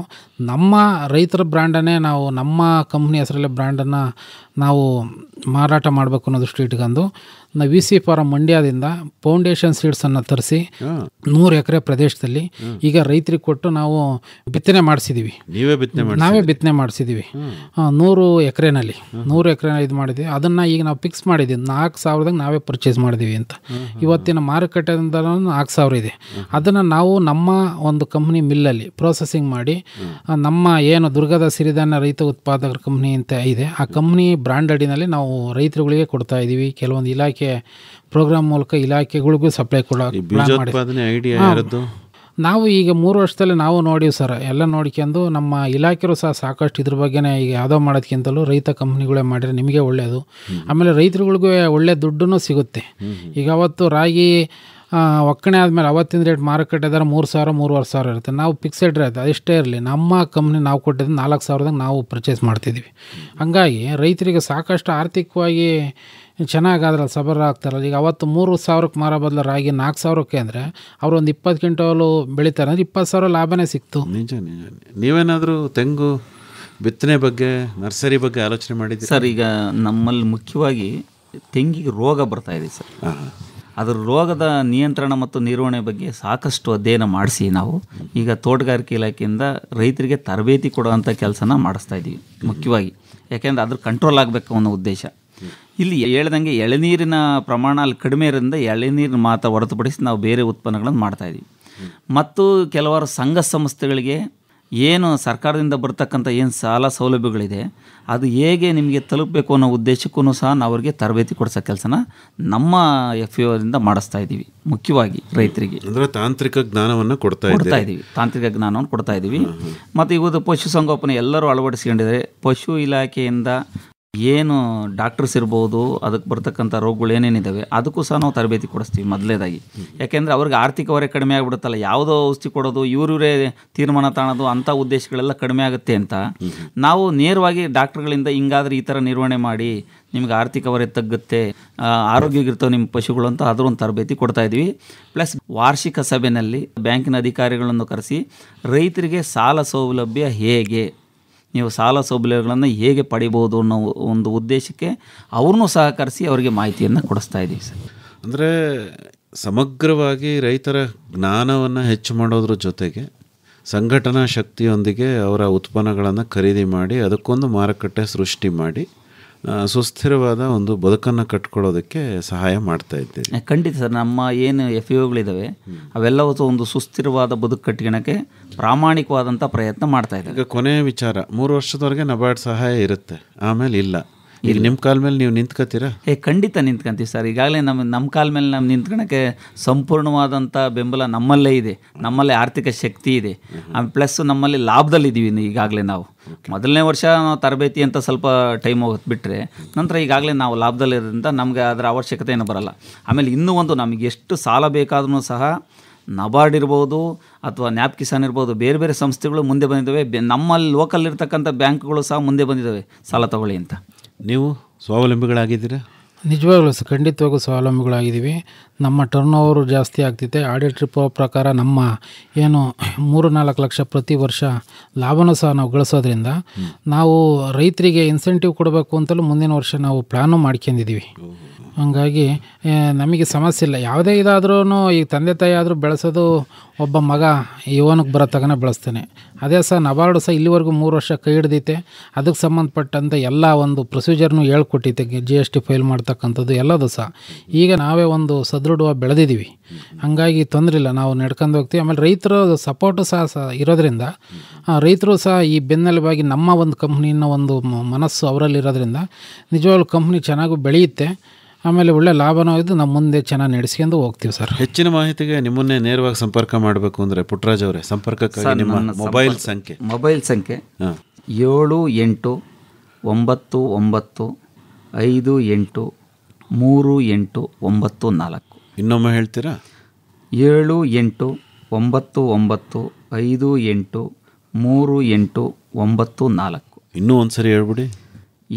ನಮ್ಮ ರೈತರ ಬ್ರ್ಯಾಂಡನ್ನೇ ನಾವು, ನಮ್ಮ ಕಂಪ್ನಿ ಹೆಸರಲ್ಲೇ ಬ್ರ್ಯಾಂಡನ್ನು ನಾವು ಮಾರಾಟ ಮಾಡಬೇಕು ಅನ್ನೋ ದೃಷ್ಟಿ ಇಟ್ಕೊಂಡು ನಾವು VC ಫಾರಂ ಮಂಡ್ಯದಿಂದ ಫೌಂಡೇಶನ್ ಸೀಡ್ಸನ್ನು ತರಿಸಿ 100 ಎಕರೆ ಪ್ರದೇಶದಲ್ಲಿ ಈಗ ರೈತರಿಗೆ ಕೊಟ್ಟು ನಾವು ಬಿತ್ತನೆ ಮಾಡಿಸಿದ್ದೀವಿ. ನಾವೇ ಬಿತ್ತನೆ ಮಾಡಿಸಿದ್ದೀವಿ 100 ಎಕರೆನಲ್ಲಿ. 100 ಎಕರೆ ಇದು ಮಾಡಿದ್ವಿ. ಅದನ್ನು ಈಗ ನಾವು ಫಿಕ್ಸ್ ಮಾಡಿದ್ದೀವಿ 4,000ದಾಗ ನಾವೇ ಪರ್ಚೇಸ್ ಮಾಡಿದ್ದೀವಿ ಅಂತ. ಇವತ್ತಿನ ಮಾರುಕಟ್ಟೆಯಿಂದ 4,000 ಇದೆ. ಅದನ್ನು ನಾವು ನಮ್ಮ ಒಂದು ಕಂಪ್ನಿ ಮಿಲ್ಲಲ್ಲಿ ಪ್ರೋಸೆಸಿಂಗ್ ಮಾಡಿ, ನಮ್ಮ ಏನು ದುರ್ಗದ ಸಿರಿಧಾನ್ಯ ರೈತ ಉತ್ಪಾದಕರ ಕಂಪ್ನಿ ಅಂತ ಇದೆ, ಆ ಕಂಪ್ನಿ ಬ್ರ್ಯಾಂಡ್ ಅಡಿನಲ್ಲಿ ನಾವು ರೈತರುಗಳಿಗೆ ಕೊಡ್ತಾ ಇದ್ದೀವಿ. ಕೆಲವೊಂದು ಇಲಾಖೆ ಪ್ರೋಗ್ರಾಮ್ ಮೂಲಕ ಇಲಾಖೆಗಳಿಗೂ ಸಪ್ಲೈ ಕೊಡೋ ಪ್ಲಾನ್ ಮಾಡಿ. ನಾವು ಈಗ 3 ವರ್ಷದಲ್ಲಿ ನಾವು ನೋಡಿವಿ ಸರ್, ಎಲ್ಲ ನೋಡ್ಕೊಂಡು ನಮ್ಮ ಇಲಾಖೆಯರು ಸಹ ಸಾಕಷ್ಟು ಇದ್ರ ಬಗ್ಗೆನೇ, ಈಗ ಯಾವುದೋ ಮಾಡೋದಕ್ಕಿಂತಲೂ ರೈತ ಕಂಪ್ನಿಗಳೇ ಮಾಡಿದ್ರೆ ನಿಮಗೆ ಒಳ್ಳೆಯದು. ಆಮೇಲೆ ರೈತರುಗಳಿಗೂ ಒಳ್ಳೆ ದುಡ್ಡೂ ಸಿಗುತ್ತೆ. ಈಗ ಅವತ್ತು ರಾಗಿ ಒಕ್ಕಣೆ ಆದಮೇಲೆ ಅವತ್ತಿನ ರೇಟ್ ಮಾರುಕಟ್ಟೆ ದರ 3,000 3,500 ಇರುತ್ತೆ. ನಾವು ಫಿಕ್ಸೆಡ್ ರೇಟ್ ಅಷ್ಟೇ ಇರಲಿ, ನಮ್ಮ ಕಂಪ್ನಿ ನಾವು ಕೊಟ್ಟಿದ್ದು 4,000ದಾಗ ನಾವು ಪರ್ಚೇಸ್ ಮಾಡ್ತಿದ್ದೀವಿ. ಹಂಗಾಗಿ ರೈತರಿಗೆ ಸಾಕಷ್ಟು ಆರ್ಥಿಕವಾಗಿ ಚೆನ್ನಾಗಾದ್ರಲ್ಲ, ಸಬರ ಆಗ್ತಾರಲ್ಲ. ಈಗ ಅವತ್ತು 3,000ಕ್ಕೆ ಮಾರೋ ಬದಲು ರಾಗಿ 4,000ಕ್ಕೆ ಅಂದರೆ ಅವರು ಒಂದು 20 ಕ್ವಿಂಟಲು ಬೆಳೀತಾರೆ ಅಂದರೆ 20,000 ಲಾಭನೇ ಸಿಕ್ತು. ನಿಜ. ನೀವೇನಾದರೂ ತೆಂಗು ಬಿತ್ತನೆ ಬಗ್ಗೆ, ನರ್ಸರಿ ಬಗ್ಗೆ ಆಲೋಚನೆ ಮಾಡಿದ್ದೀರಿ ಸರ್? ಈಗ ನಮ್ಮಲ್ಲಿ ಮುಖ್ಯವಾಗಿ ತೆಂಗಿಗೆ ರೋಗ ಬರ್ತಾ ಇದೆ ಸರ್. ಅದರ ರೋಗದ ನಿಯಂತ್ರಣ ಮತ್ತು ನಿರ್ವಹಣೆ ಬಗ್ಗೆ ಸಾಕಷ್ಟು ಅಧ್ಯಯನ ಮಾಡಿಸಿ ನಾವು ಈಗ ತೋಟಗಾರಿಕೆ ಇಲಾಖೆಯಿಂದ ರೈತರಿಗೆ ತರಬೇತಿ ಕೊಡುವಂಥ ಕೆಲಸನ ಮಾಡಿಸ್ತಾ ಇದ್ದೀವಿ ಮುಖ್ಯವಾಗಿ. ಯಾಕೆಂದರೆ ಅದ್ರ ಕಂಟ್ರೋಲ್ ಆಗಬೇಕು ಅನ್ನೋ ಉದ್ದೇಶ. ಇಲ್ಲಿ ಹೇಳ್ದಂಗೆ ಎಳೆನೀರಿನ ಪ್ರಮಾಣ ಅಲ್ಲಿ ಕಡಿಮೆ ಇರೋದ್ರಿಂದ ಎಳೆನೀರಿನ ಮಾತ್ರ ಹೊರತುಪಡಿಸಿ ನಾವು ಬೇರೆ ಉತ್ಪನ್ನಗಳನ್ನು ಮಾಡ್ತಾಯಿದ್ದೀವಿ. ಮತ್ತು ಕೆಲವಾರು ಸಂಘ ಸಂಸ್ಥೆಗಳಿಗೆ ಏನು ಸರ್ಕಾರದಿಂದ ಬರ್ತಕ್ಕಂಥ ಏನು ಸಾಲ ಸೌಲಭ್ಯಗಳಿದೆ ಅದು ಹೇಗೆ ನಿಮಗೆ ತಲುಪಬೇಕು ಅನ್ನೋ ಉದ್ದೇಶಕ್ಕೂ ಸಹ ನಾವು ಅವ್ರಿಗೆ ತರಬೇತಿ ಕೊಡಿಸೋ ಕೆಲಸನ ನಮ್ಮ FAOದಿಂದ ಮಾಡಿಸ್ತಾ ಇದ್ದೀವಿ. ಮುಖ್ಯವಾಗಿ ರೈತರಿಗೆ ಅಂದರೆ ತಾಂತ್ರಿಕ ಜ್ಞಾನವನ್ನು ಕೊಡ್ತಾ ಇದ್ದೀವಿ. ತಾಂತ್ರಿಕ ಜ್ಞಾನವನ್ನು ಕೊಡ್ತಾ ಇದ್ದೀವಿ. ಮತ್ತು ಇವತ್ತು ಪಶುಸಂಗೋಪನೆ ಎಲ್ಲರೂ ಅಳವಡಿಸ್ಕೊಂಡಿದ್ದಾರೆ. ಪಶು ಇಲಾಖೆಯಿಂದ ಏನು ಡಾಕ್ಟರ್ಸ್ ಇರ್ಬೋದು, ಅದಕ್ಕೆ ಬರ್ತಕ್ಕಂಥ ರೋಗಗಳು ಏನೇನಿದ್ದಾವೆ ಅದಕ್ಕೂ ಸಹ ನಾವು ತರಬೇತಿ ಕೊಡಿಸ್ತೀವಿ ಮೊದಲೇದಾಗಿ. ಯಾಕೆಂದರೆ ಅವ್ರಿಗೆ ಆರ್ಥಿಕ ಹೊರೆ ಕಡಿಮೆ ಆಗಿಬಿಡುತ್ತಲ್ಲ, ಯಾವುದೋ ಔಷಧಿ ಕೊಡೋದು ಇವರೇ ತೀರ್ಮಾನ ತಾಣೋದು ಅಂಥ ಉದ್ದೇಶಗಳೆಲ್ಲ ಕಡಿಮೆ ಆಗುತ್ತೆ ಅಂತ ನಾವು ನೇರವಾಗಿ ಡಾಕ್ಟ್ರುಗಳಿಂದ ಹಿಂಗಾದ್ರೆ ಈ ಥರ ನಿರ್ವಹಣೆ ಮಾಡಿ ನಿಮ್ಗೆ ಆರ್ಥಿಕ ಹೊರೆ ತಗ್ಗುತ್ತೆ, ಆರೋಗ್ಯಗಿರ್ತವೆ ನಿಮ್ಮ ಪಶುಗಳು ಅಂತ ಅದರ ಒಂದು ತರಬೇತಿ ಕೊಡ್ತಾ ಇದ್ದೀವಿ. ಪ್ಲಸ್ ವಾರ್ಷಿಕ ಸಭೆಯಲ್ಲಿ ಬ್ಯಾಂಕಿನ ಅಧಿಕಾರಿಗಳನ್ನು ಕರೆಸಿ ರೈತರಿಗೆ ಸಾಲ ಸೌಲಭ್ಯ ಹೇಗೆ, ನೀವು ಸಾಲ ಸೌಲಭ್ಯಗಳನ್ನು ಹೇಗೆ ಪಡಿಬೋದು ಅನ್ನೋ ಒಂದು ಉದ್ದೇಶಕ್ಕೆ ಅವ್ರನ್ನೂ ಸಹಕರಿಸಿ ಅವರಿಗೆ ಮಾಹಿತಿಯನ್ನು ಕೊಡಿಸ್ತಾ ಇದ್ದೀವಿ ಸರ್. ಅಂದರೆ ಸಮಗ್ರವಾಗಿ ರೈತರ ಜ್ಞಾನವನ್ನು ಹೆಚ್ಚು ಮಾಡೋದ್ರ ಜೊತೆಗೆ ಸಂಘಟನಾ ಶಕ್ತಿಯೊಂದಿಗೆ ಅವರ ಉತ್ಪನ್ನಗಳನ್ನು ಖರೀದಿ ಮಾಡಿ ಅದಕ್ಕೊಂದು ಮಾರುಕಟ್ಟೆ ಸೃಷ್ಟಿ ಮಾಡಿ ಸುಸ್ಥಿರವಾದ ಒಂದು ಬದುಕನ್ನು ಕಟ್ಕೊಳ್ಳೋದಕ್ಕೆ ಸಹಾಯ ಮಾಡ್ತಾ ಇದ್ದೀವಿ. ಖಂಡಿತ ಸರ್. ನಮ್ಮ ಏನು FAOಗಳಿದ್ದಾವೆ ಅವೆಲ್ಲವೂ ಒಂದು ಸುಸ್ಥಿರವಾದ ಬದುಕು ಕಟ್ಕೊಳ್ಳೋಕ್ಕೆ ಪ್ರಾಮಾಣಿಕವಾದಂಥ ಪ್ರಯತ್ನ ಮಾಡ್ತಾ ಇದ್ದಾರೆ. ಈಗ ಕೊನೆಯ ವಿಚಾರ, 3 ವರ್ಷದವರೆಗೆ ನಬಾರ್ಡ್ ಸಹಾಯ ಇರುತ್ತೆ, ಆಮೇಲೆ ಇಲ್ಲ. ಈಗ ನಿಮ್ಮ ಕಾಲ ಮೇಲೆ ನೀವು ನಿಂತ್ಕೋತೀರಾ? ಖಂಡಿತ ನಿಂತ್ಕೊಂತೀವಿ ಸರ್. ಈಗಾಗಲೇ ನಮ್ಮ ಕಾಲ ಮೇಲೆ ನಾವು ನಿಂತ್ಕೊಳಕ್ಕೆ ಸಂಪೂರ್ಣವಾದಂಥ ಬೆಂಬಲ ನಮ್ಮಲ್ಲೇ ಇದೆ. ನಮ್ಮಲ್ಲೇ ಆರ್ಥಿಕ ಶಕ್ತಿ ಇದೆ. ಪ್ಲಸ್ ನಮ್ಮಲ್ಲಿ ಲಾಭದಲ್ಲಿದ್ದೀವಿ. ಈಗಾಗಲೇ ನಾವು ಮೊದಲನೇ ವರ್ಷ ನಾವು ತರಬೇತಿ ಅಂತ ಸ್ವಲ್ಪ ಟೈಮ್ ಹೋಗುತ್ತೆ ಬಿಟ್ಟರೆ, ನಂತರ ಈಗಾಗಲೇ ನಾವು ಲಾಭದಲ್ಲಿರೋದ್ರಿಂದ ನಮಗೆ ಅದರ ಅವಶ್ಯಕತೆ ಏನು ಬರಲ್ಲ. ಆಮೇಲೆ ಇನ್ನೂ ಒಂದು, ನಮಗೆ ಎಷ್ಟು ಸಾಲ ಬೇಕಾದ್ರೂ ಸಹ ನಬಾರ್ಡ್ ಇರ್ಬೋದು ಅಥವಾ ನ್ಯಾಪ್ ಕಿಸಾನ್ ಇರ್ಬೋದು, ಬೇರೆ ಬೇರೆ ಸಂಸ್ಥೆಗಳು ಮುಂದೆ ಬಂದಿದ್ದಾವೆ. ನಮ್ಮಲ್ಲಿ ಲೋಕಲ್ ಇರ್ತಕ್ಕಂಥ ಬ್ಯಾಂಕ್ಗಳು ಸಹ ಮುಂದೆ ಬಂದಿದ್ದಾವೆ ಸಾಲ ತಗೊಳ್ಳಿ ಅಂತ. ನೀವು ಸ್ವಾವಲಂಬಿಗಳಾಗಿದ್ದೀರಾ? ನಿಜವಾಗ್ಲೂ ಖಂಡಿತವಾಗೂ ಸ್ವಾವಲಂಬಿಗಳಾಗಿದ್ದೀವಿ. ನಮ್ಮ ಟರ್ನ್ ಓವರು ಜಾಸ್ತಿ ಆಗ್ತಿದೆ. ಆಡಿಟ್ ರಿಪೋರ್ಟ್ ಪ್ರಕಾರ ನಮ್ಮ ಏನು 3-4 ಲಕ್ಷ ಪ್ರತಿ ವರ್ಷ ಲಾಭನೂ ಸಹ ನಾವು ಗಳಿಸೋದ್ರಿಂದ ನಾವು ರೈತರಿಗೆ ಇನ್ಸೆಂಟಿವ್ ಕೊಡಬೇಕು ಅಂತಲೂ ಮುಂದಿನ ವರ್ಷ ನಾವು ಪ್ಲ್ಯಾನು ಮಾಡ್ಕೊಂಡಿದ್ದೀವಿ. ಹಂಗಾಗಿ ನಮಗೆ ಸಮಸ್ಯೆ ಇಲ್ಲ. ಯಾವುದೇ ಇದಾದ್ರೂ ಈಗ ತಂದೆ ತಾಯಿ ಆದರೂ ಬೆಳೆಸೋದು ಒಬ್ಬ ಮಗ ಯುವನಿಗೆ ಬರೋ ತಗನ ಬೆಳೆಸ್ತಾನೆ. ಅದೇ ಸಹ ನಬಾರ್ಡು ಸಹ ಇಲ್ಲಿವರೆಗೂ 3 ವರ್ಷ ಕೈ ಹಿಡ್ದೈತೆ. ಅದಕ್ಕೆ ಸಂಬಂಧಪಟ್ಟಂತೆ ಎಲ್ಲ ಒಂದು ಪ್ರೊಸೀಜರ್ನು ಹೇಳ್ಕೊಟ್ಟೈತೆ. GST ಫೈಲ್ ಮಾಡ್ತಕ್ಕಂಥದ್ದು ಎಲ್ಲದು ಸಹ ಈಗ ನಾವೇ ಒಂದು ಸದೃಢವಾಗಿ ಬೆಳೆದಿದ್ದೀವಿ. ಹಾಗಾಗಿ ತೊಂದರೆ ಇಲ್ಲ, ನಾವು ನಡ್ಕೊಂಡು ಹೋಗ್ತೀವಿ. ಆಮೇಲೆ ರೈತರ ಸಪೋರ್ಟು ಸಹ ಇರೋದ್ರಿಂದ ರೈತರು ಸಹ ಈ ಬೆನ್ನೆಲುಬಾಗಿ ನಮ್ಮ ಒಂದು ಕಂಪ್ನಿನ ಒಂದು ಮನಸ್ಸು ಅವರಲ್ಲಿರೋದ್ರಿಂದ ನಿಜವಾಗ್ಲೂ ಕಂಪ್ನಿ ಚೆನ್ನಾಗೂ ಬೆಳೆಯುತ್ತೆ. ಆಮೇಲೆ ಒಳ್ಳೆ ಲಾಭನೂ ಇದು, ನಮ್ಮ ಮುಂದೆ ಚೆನ್ನಾಗಿ ನಡೆಸ್ಕೊಂಡು ಹೋಗ್ತೀವಿ ಸರ್. ಹೆಚ್ಚಿನ ಮಾಹಿತಿಗೆ ನಿಮ್ಮನ್ನೇ ನೇರವಾಗಿ ಸಂಪರ್ಕ ಮಾಡಬೇಕು ಅಂದರೆ ಪುಟ್ಟರಾಜ್ ಅವರೇ, ಸಂಪರ್ಕಕ್ಕಾಗಿ ನಿಮ್ಮ ಮೊಬೈಲ್ ಸಂಖ್ಯೆ 7898583894. ಇನ್ನೊಮ್ಮೆ ಹೇಳ್ತೀರಾ? 7898583894. ಇನ್ನೂ ಒಂದ್ಸರಿ ಹೇಳ್ಬಿಡಿ.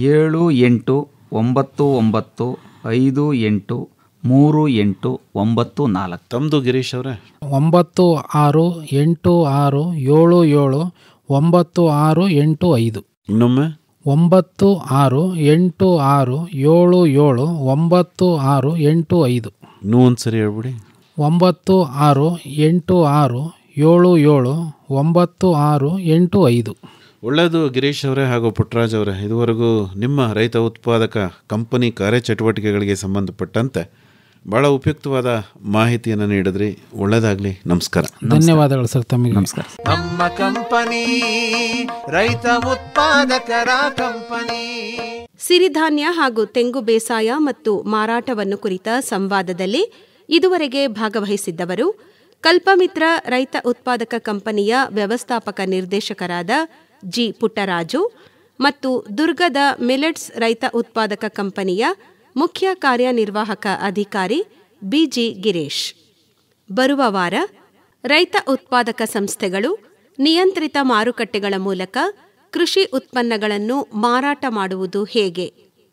7898583894. ತಮ್ಮದು ಗಿರೀಶ್ ಅವರೇ? 9686769685. ಇನ್ನೊಮ್ಮೆ 9686779685. ಇನ್ನೂ ಒಂದ್ಸರಿ ಹೇಳ್ಬಿಡಿ. 9686779685. ಒಳ್ಳೆಯದು ಗಿರೀಶ್ ಅವರೇ ಹಾಗೂ ಪುಟ್ಟರಾಜ್ ಅವರೇ, ಇದುವರೆಗೂ ನಿಮ್ಮ ರೈತ ಉತ್ಪಾದಕ ಕಂಪನಿ ಕಾರ್ಯಚಟುವಟಿಕೆಗಳಿಗೆ ಸಂಬಂಧಪಟ್ಟಂತೆ ಭಾಳ ಉಪಯುಕ್ತವಾದ ಮಾಹಿತಿಯನ್ನು ನೀಡಿದ್ರಿ. ಒಳ್ಳೆಯದಾಗಲಿ. ನಮಸ್ಕಾರ. ಧನ್ಯವಾದಗಳು ಸರ್ ತಮಗೆ. ನಮಸ್ಕಾರ. ನಮ್ಮ ಕಂಪನಿ ರೈತ ಉತ್ಪಾದಕರ ಕಂಪನಿ. ಸಿರಿಧಾನ್ಯ ಹಾಗೂ ತೆಂಗು ಬೇಸಾಯ ಮತ್ತು ಮಾರಾಟವನ್ನು ಕುರಿತ ಸಂವಾದದಲ್ಲಿ ಇದುವರೆಗೆ ಭಾಗವಹಿಸಿದ್ದವರು ಕಲ್ಪಮಿತ್ರ ರೈತ ಉತ್ಪಾದಕ ಕಂಪನಿಯ ವ್ಯವಸ್ಥಾಪಕ ನಿರ್ದೇಶಕರಾದ ಜಿ ಪುಟ್ಟರಾಜು ಮತ್ತು ದುರ್ಗದ ಮಿಲೆಟ್ಸ್ ರೈತ ಉತ್ಪಾದಕ ಕಂಪನಿಯ ಮುಖ್ಯ ಕಾರ್ಯನಿರ್ವಾಹಕ ಅಧಿಕಾರಿ ಬಿಜಿ ಗಿರೀಶ್. ಬರುವ ವಾರ ರೈತ ಉತ್ಪಾದಕ ಸಂಸ್ಥೆಗಳು ನಿಯಂತ್ರಿತ ಮಾರುಕಟ್ಟೆಗಳ ಮೂಲಕ ಕೃಷಿ ಉತ್ಪನ್ನಗಳನ್ನು ಮಾರಾಟ ಮಾಡುವುದು ಹೇಗೆ,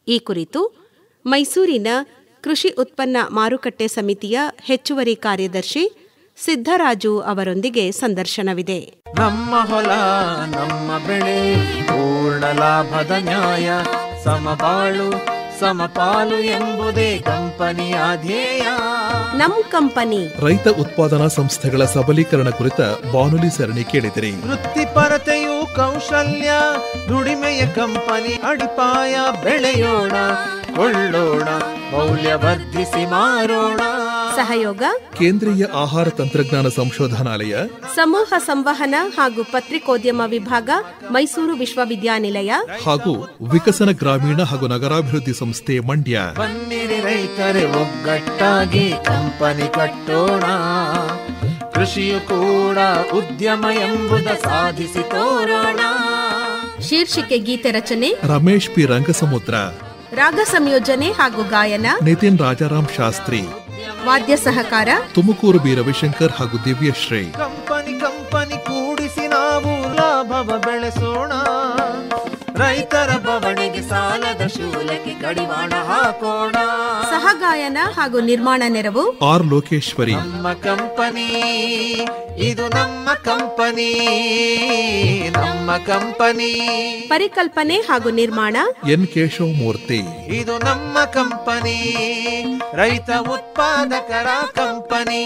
ಈ ಕುರಿತು ಮೈಸೂರಿನ ಕೃಷಿ ಉತ್ಪನ್ನ ಮಾರುಕಟ್ಟೆ ಸಮಿತಿಯ ಹೆಚ್ಚುವರಿ ಕಾರ್ಯದರ್ಶಿ ಸಿದ್ದರಾಜು ಅವರೊಂದಿಗೆ ಸಂದರ್ಶನವಿದೆ. ನಮ್ಮ ಹೊಲ ನಮ್ಮ ಬೆಳೆ ಪೂರ್ಣ ಲಾಭದ ನ್ಯಾಯ, ಸಮಬಾಳು ಸಮಪಾಲು ಎಂಬುದೇ ಕಂಪನಿಯ ಧ್ಯೇಯ. ನಮ್ ಕಂಪನಿ ರೈತ ಉತ್ಪಾದನಾ ಸಂಸ್ಥೆಗಳ ಸಬಲೀಕರಣ ಕುರಿತ ಬಾನುಲಿ ಸರಣಿ ಕೇಳಿದಿರಿ. ವೃತ್ತಿಪರತೆಯು ಕೌಶಲ್ಯ ದುಡಿಮೆಯ ಕಂಪನಿ ಅಡಿಪಾಯ. ಬೆಳೆಯೋಣ ಕೊಳ್ಳೋಣ ಮೌಲ್ಯವರ್ಧಿಸಿ ಮಾರೋಣ. ಸಹಯೋಗ ಕೇಂದ್ರೀಯ ಆಹಾರ ತಂತ್ರಜ್ಞಾನ ಸಂಶೋಧನಾಲಯ, ಸಮೂಹ ಸಂವಹನ ಹಾಗೂ ಪತ್ರಿಕೋದ್ಯಮ ವಿಭಾಗ, ಮೈಸೂರು ವಿಶ್ವವಿದ್ಯಾನಿಲಯ ಹಾಗೂ ವಿಕಸನ ಗ್ರಾಮೀಣ ಹಾಗೂ ನಗರಾಭಿವೃದ್ಧಿ ಸಂಸ್ಥೆ ಮಂಡ್ಯ. ಬನ್ನಿರಿ ರೈತರೇ ಒಗ್ಗಟ್ಟಾಗಿ ಕಂಪನಿ ಕಟ್ಟೋಣ. ಕೃಷಿಯು ಕೂಡ ಉದ್ಯಮ ಎಂಬುದ ಸಾಧಿಸಿ ತೋರೋಣ. ಶೀರ್ಷಿಕೆ ಗೀತೆ ರಚನೆ ರಮೇಶ್ ಪಿ ರಂಗಸಮುದ್ರ, ರಾಗ ಸಂಯೋಜನೆ ಹಾಗೂ ಗಾಯನ ನಿತಿನ್ ರಾಜಾರಾಮ್ ಶಾಸ್ತ್ರಿ, ವಾದ್ಯ ಸಹಕಾರ ತುಮಕೂರು ಬಿ ರವಿಶಂಕರ್ ಹಾಗೂ ದಿವ್ಯಶ್ರೀ. ಕಂಪನಿ ಕೂಡಿಸಿ ನಾವು ಲಾಭವ ಬೆಳೆಸೋಣ. ರೈತರ ಬವಣೆಗೆ ಸಾಲದ ಶೂಲಕ್ಕೆ ಕಡಿವಾಣ ಹಾಕೋಣ. ಸಹಗಾಯನ ಹಾಗೂ ನಿರ್ಮಾಣ ನೆರವು ಆರ್ ಲೋಕೇಶ್ವರಿ. ನಮ್ಮ ಕಂಪನಿ ಇದು ನಮ್ಮ ಕಂಪನಿ, ನಮ್ಮ ಕಂಪನಿ. ಪರಿಕಲ್ಪನೆ ಹಾಗೂ ನಿರ್ಮಾಣ ಎನ್ ಕೇಶವಮೂರ್ತಿ. ಇದು ನಮ್ಮ ಕಂಪನಿ ರೈತ ಉತ್ಪಾದಕರ ಕಂಪನಿ.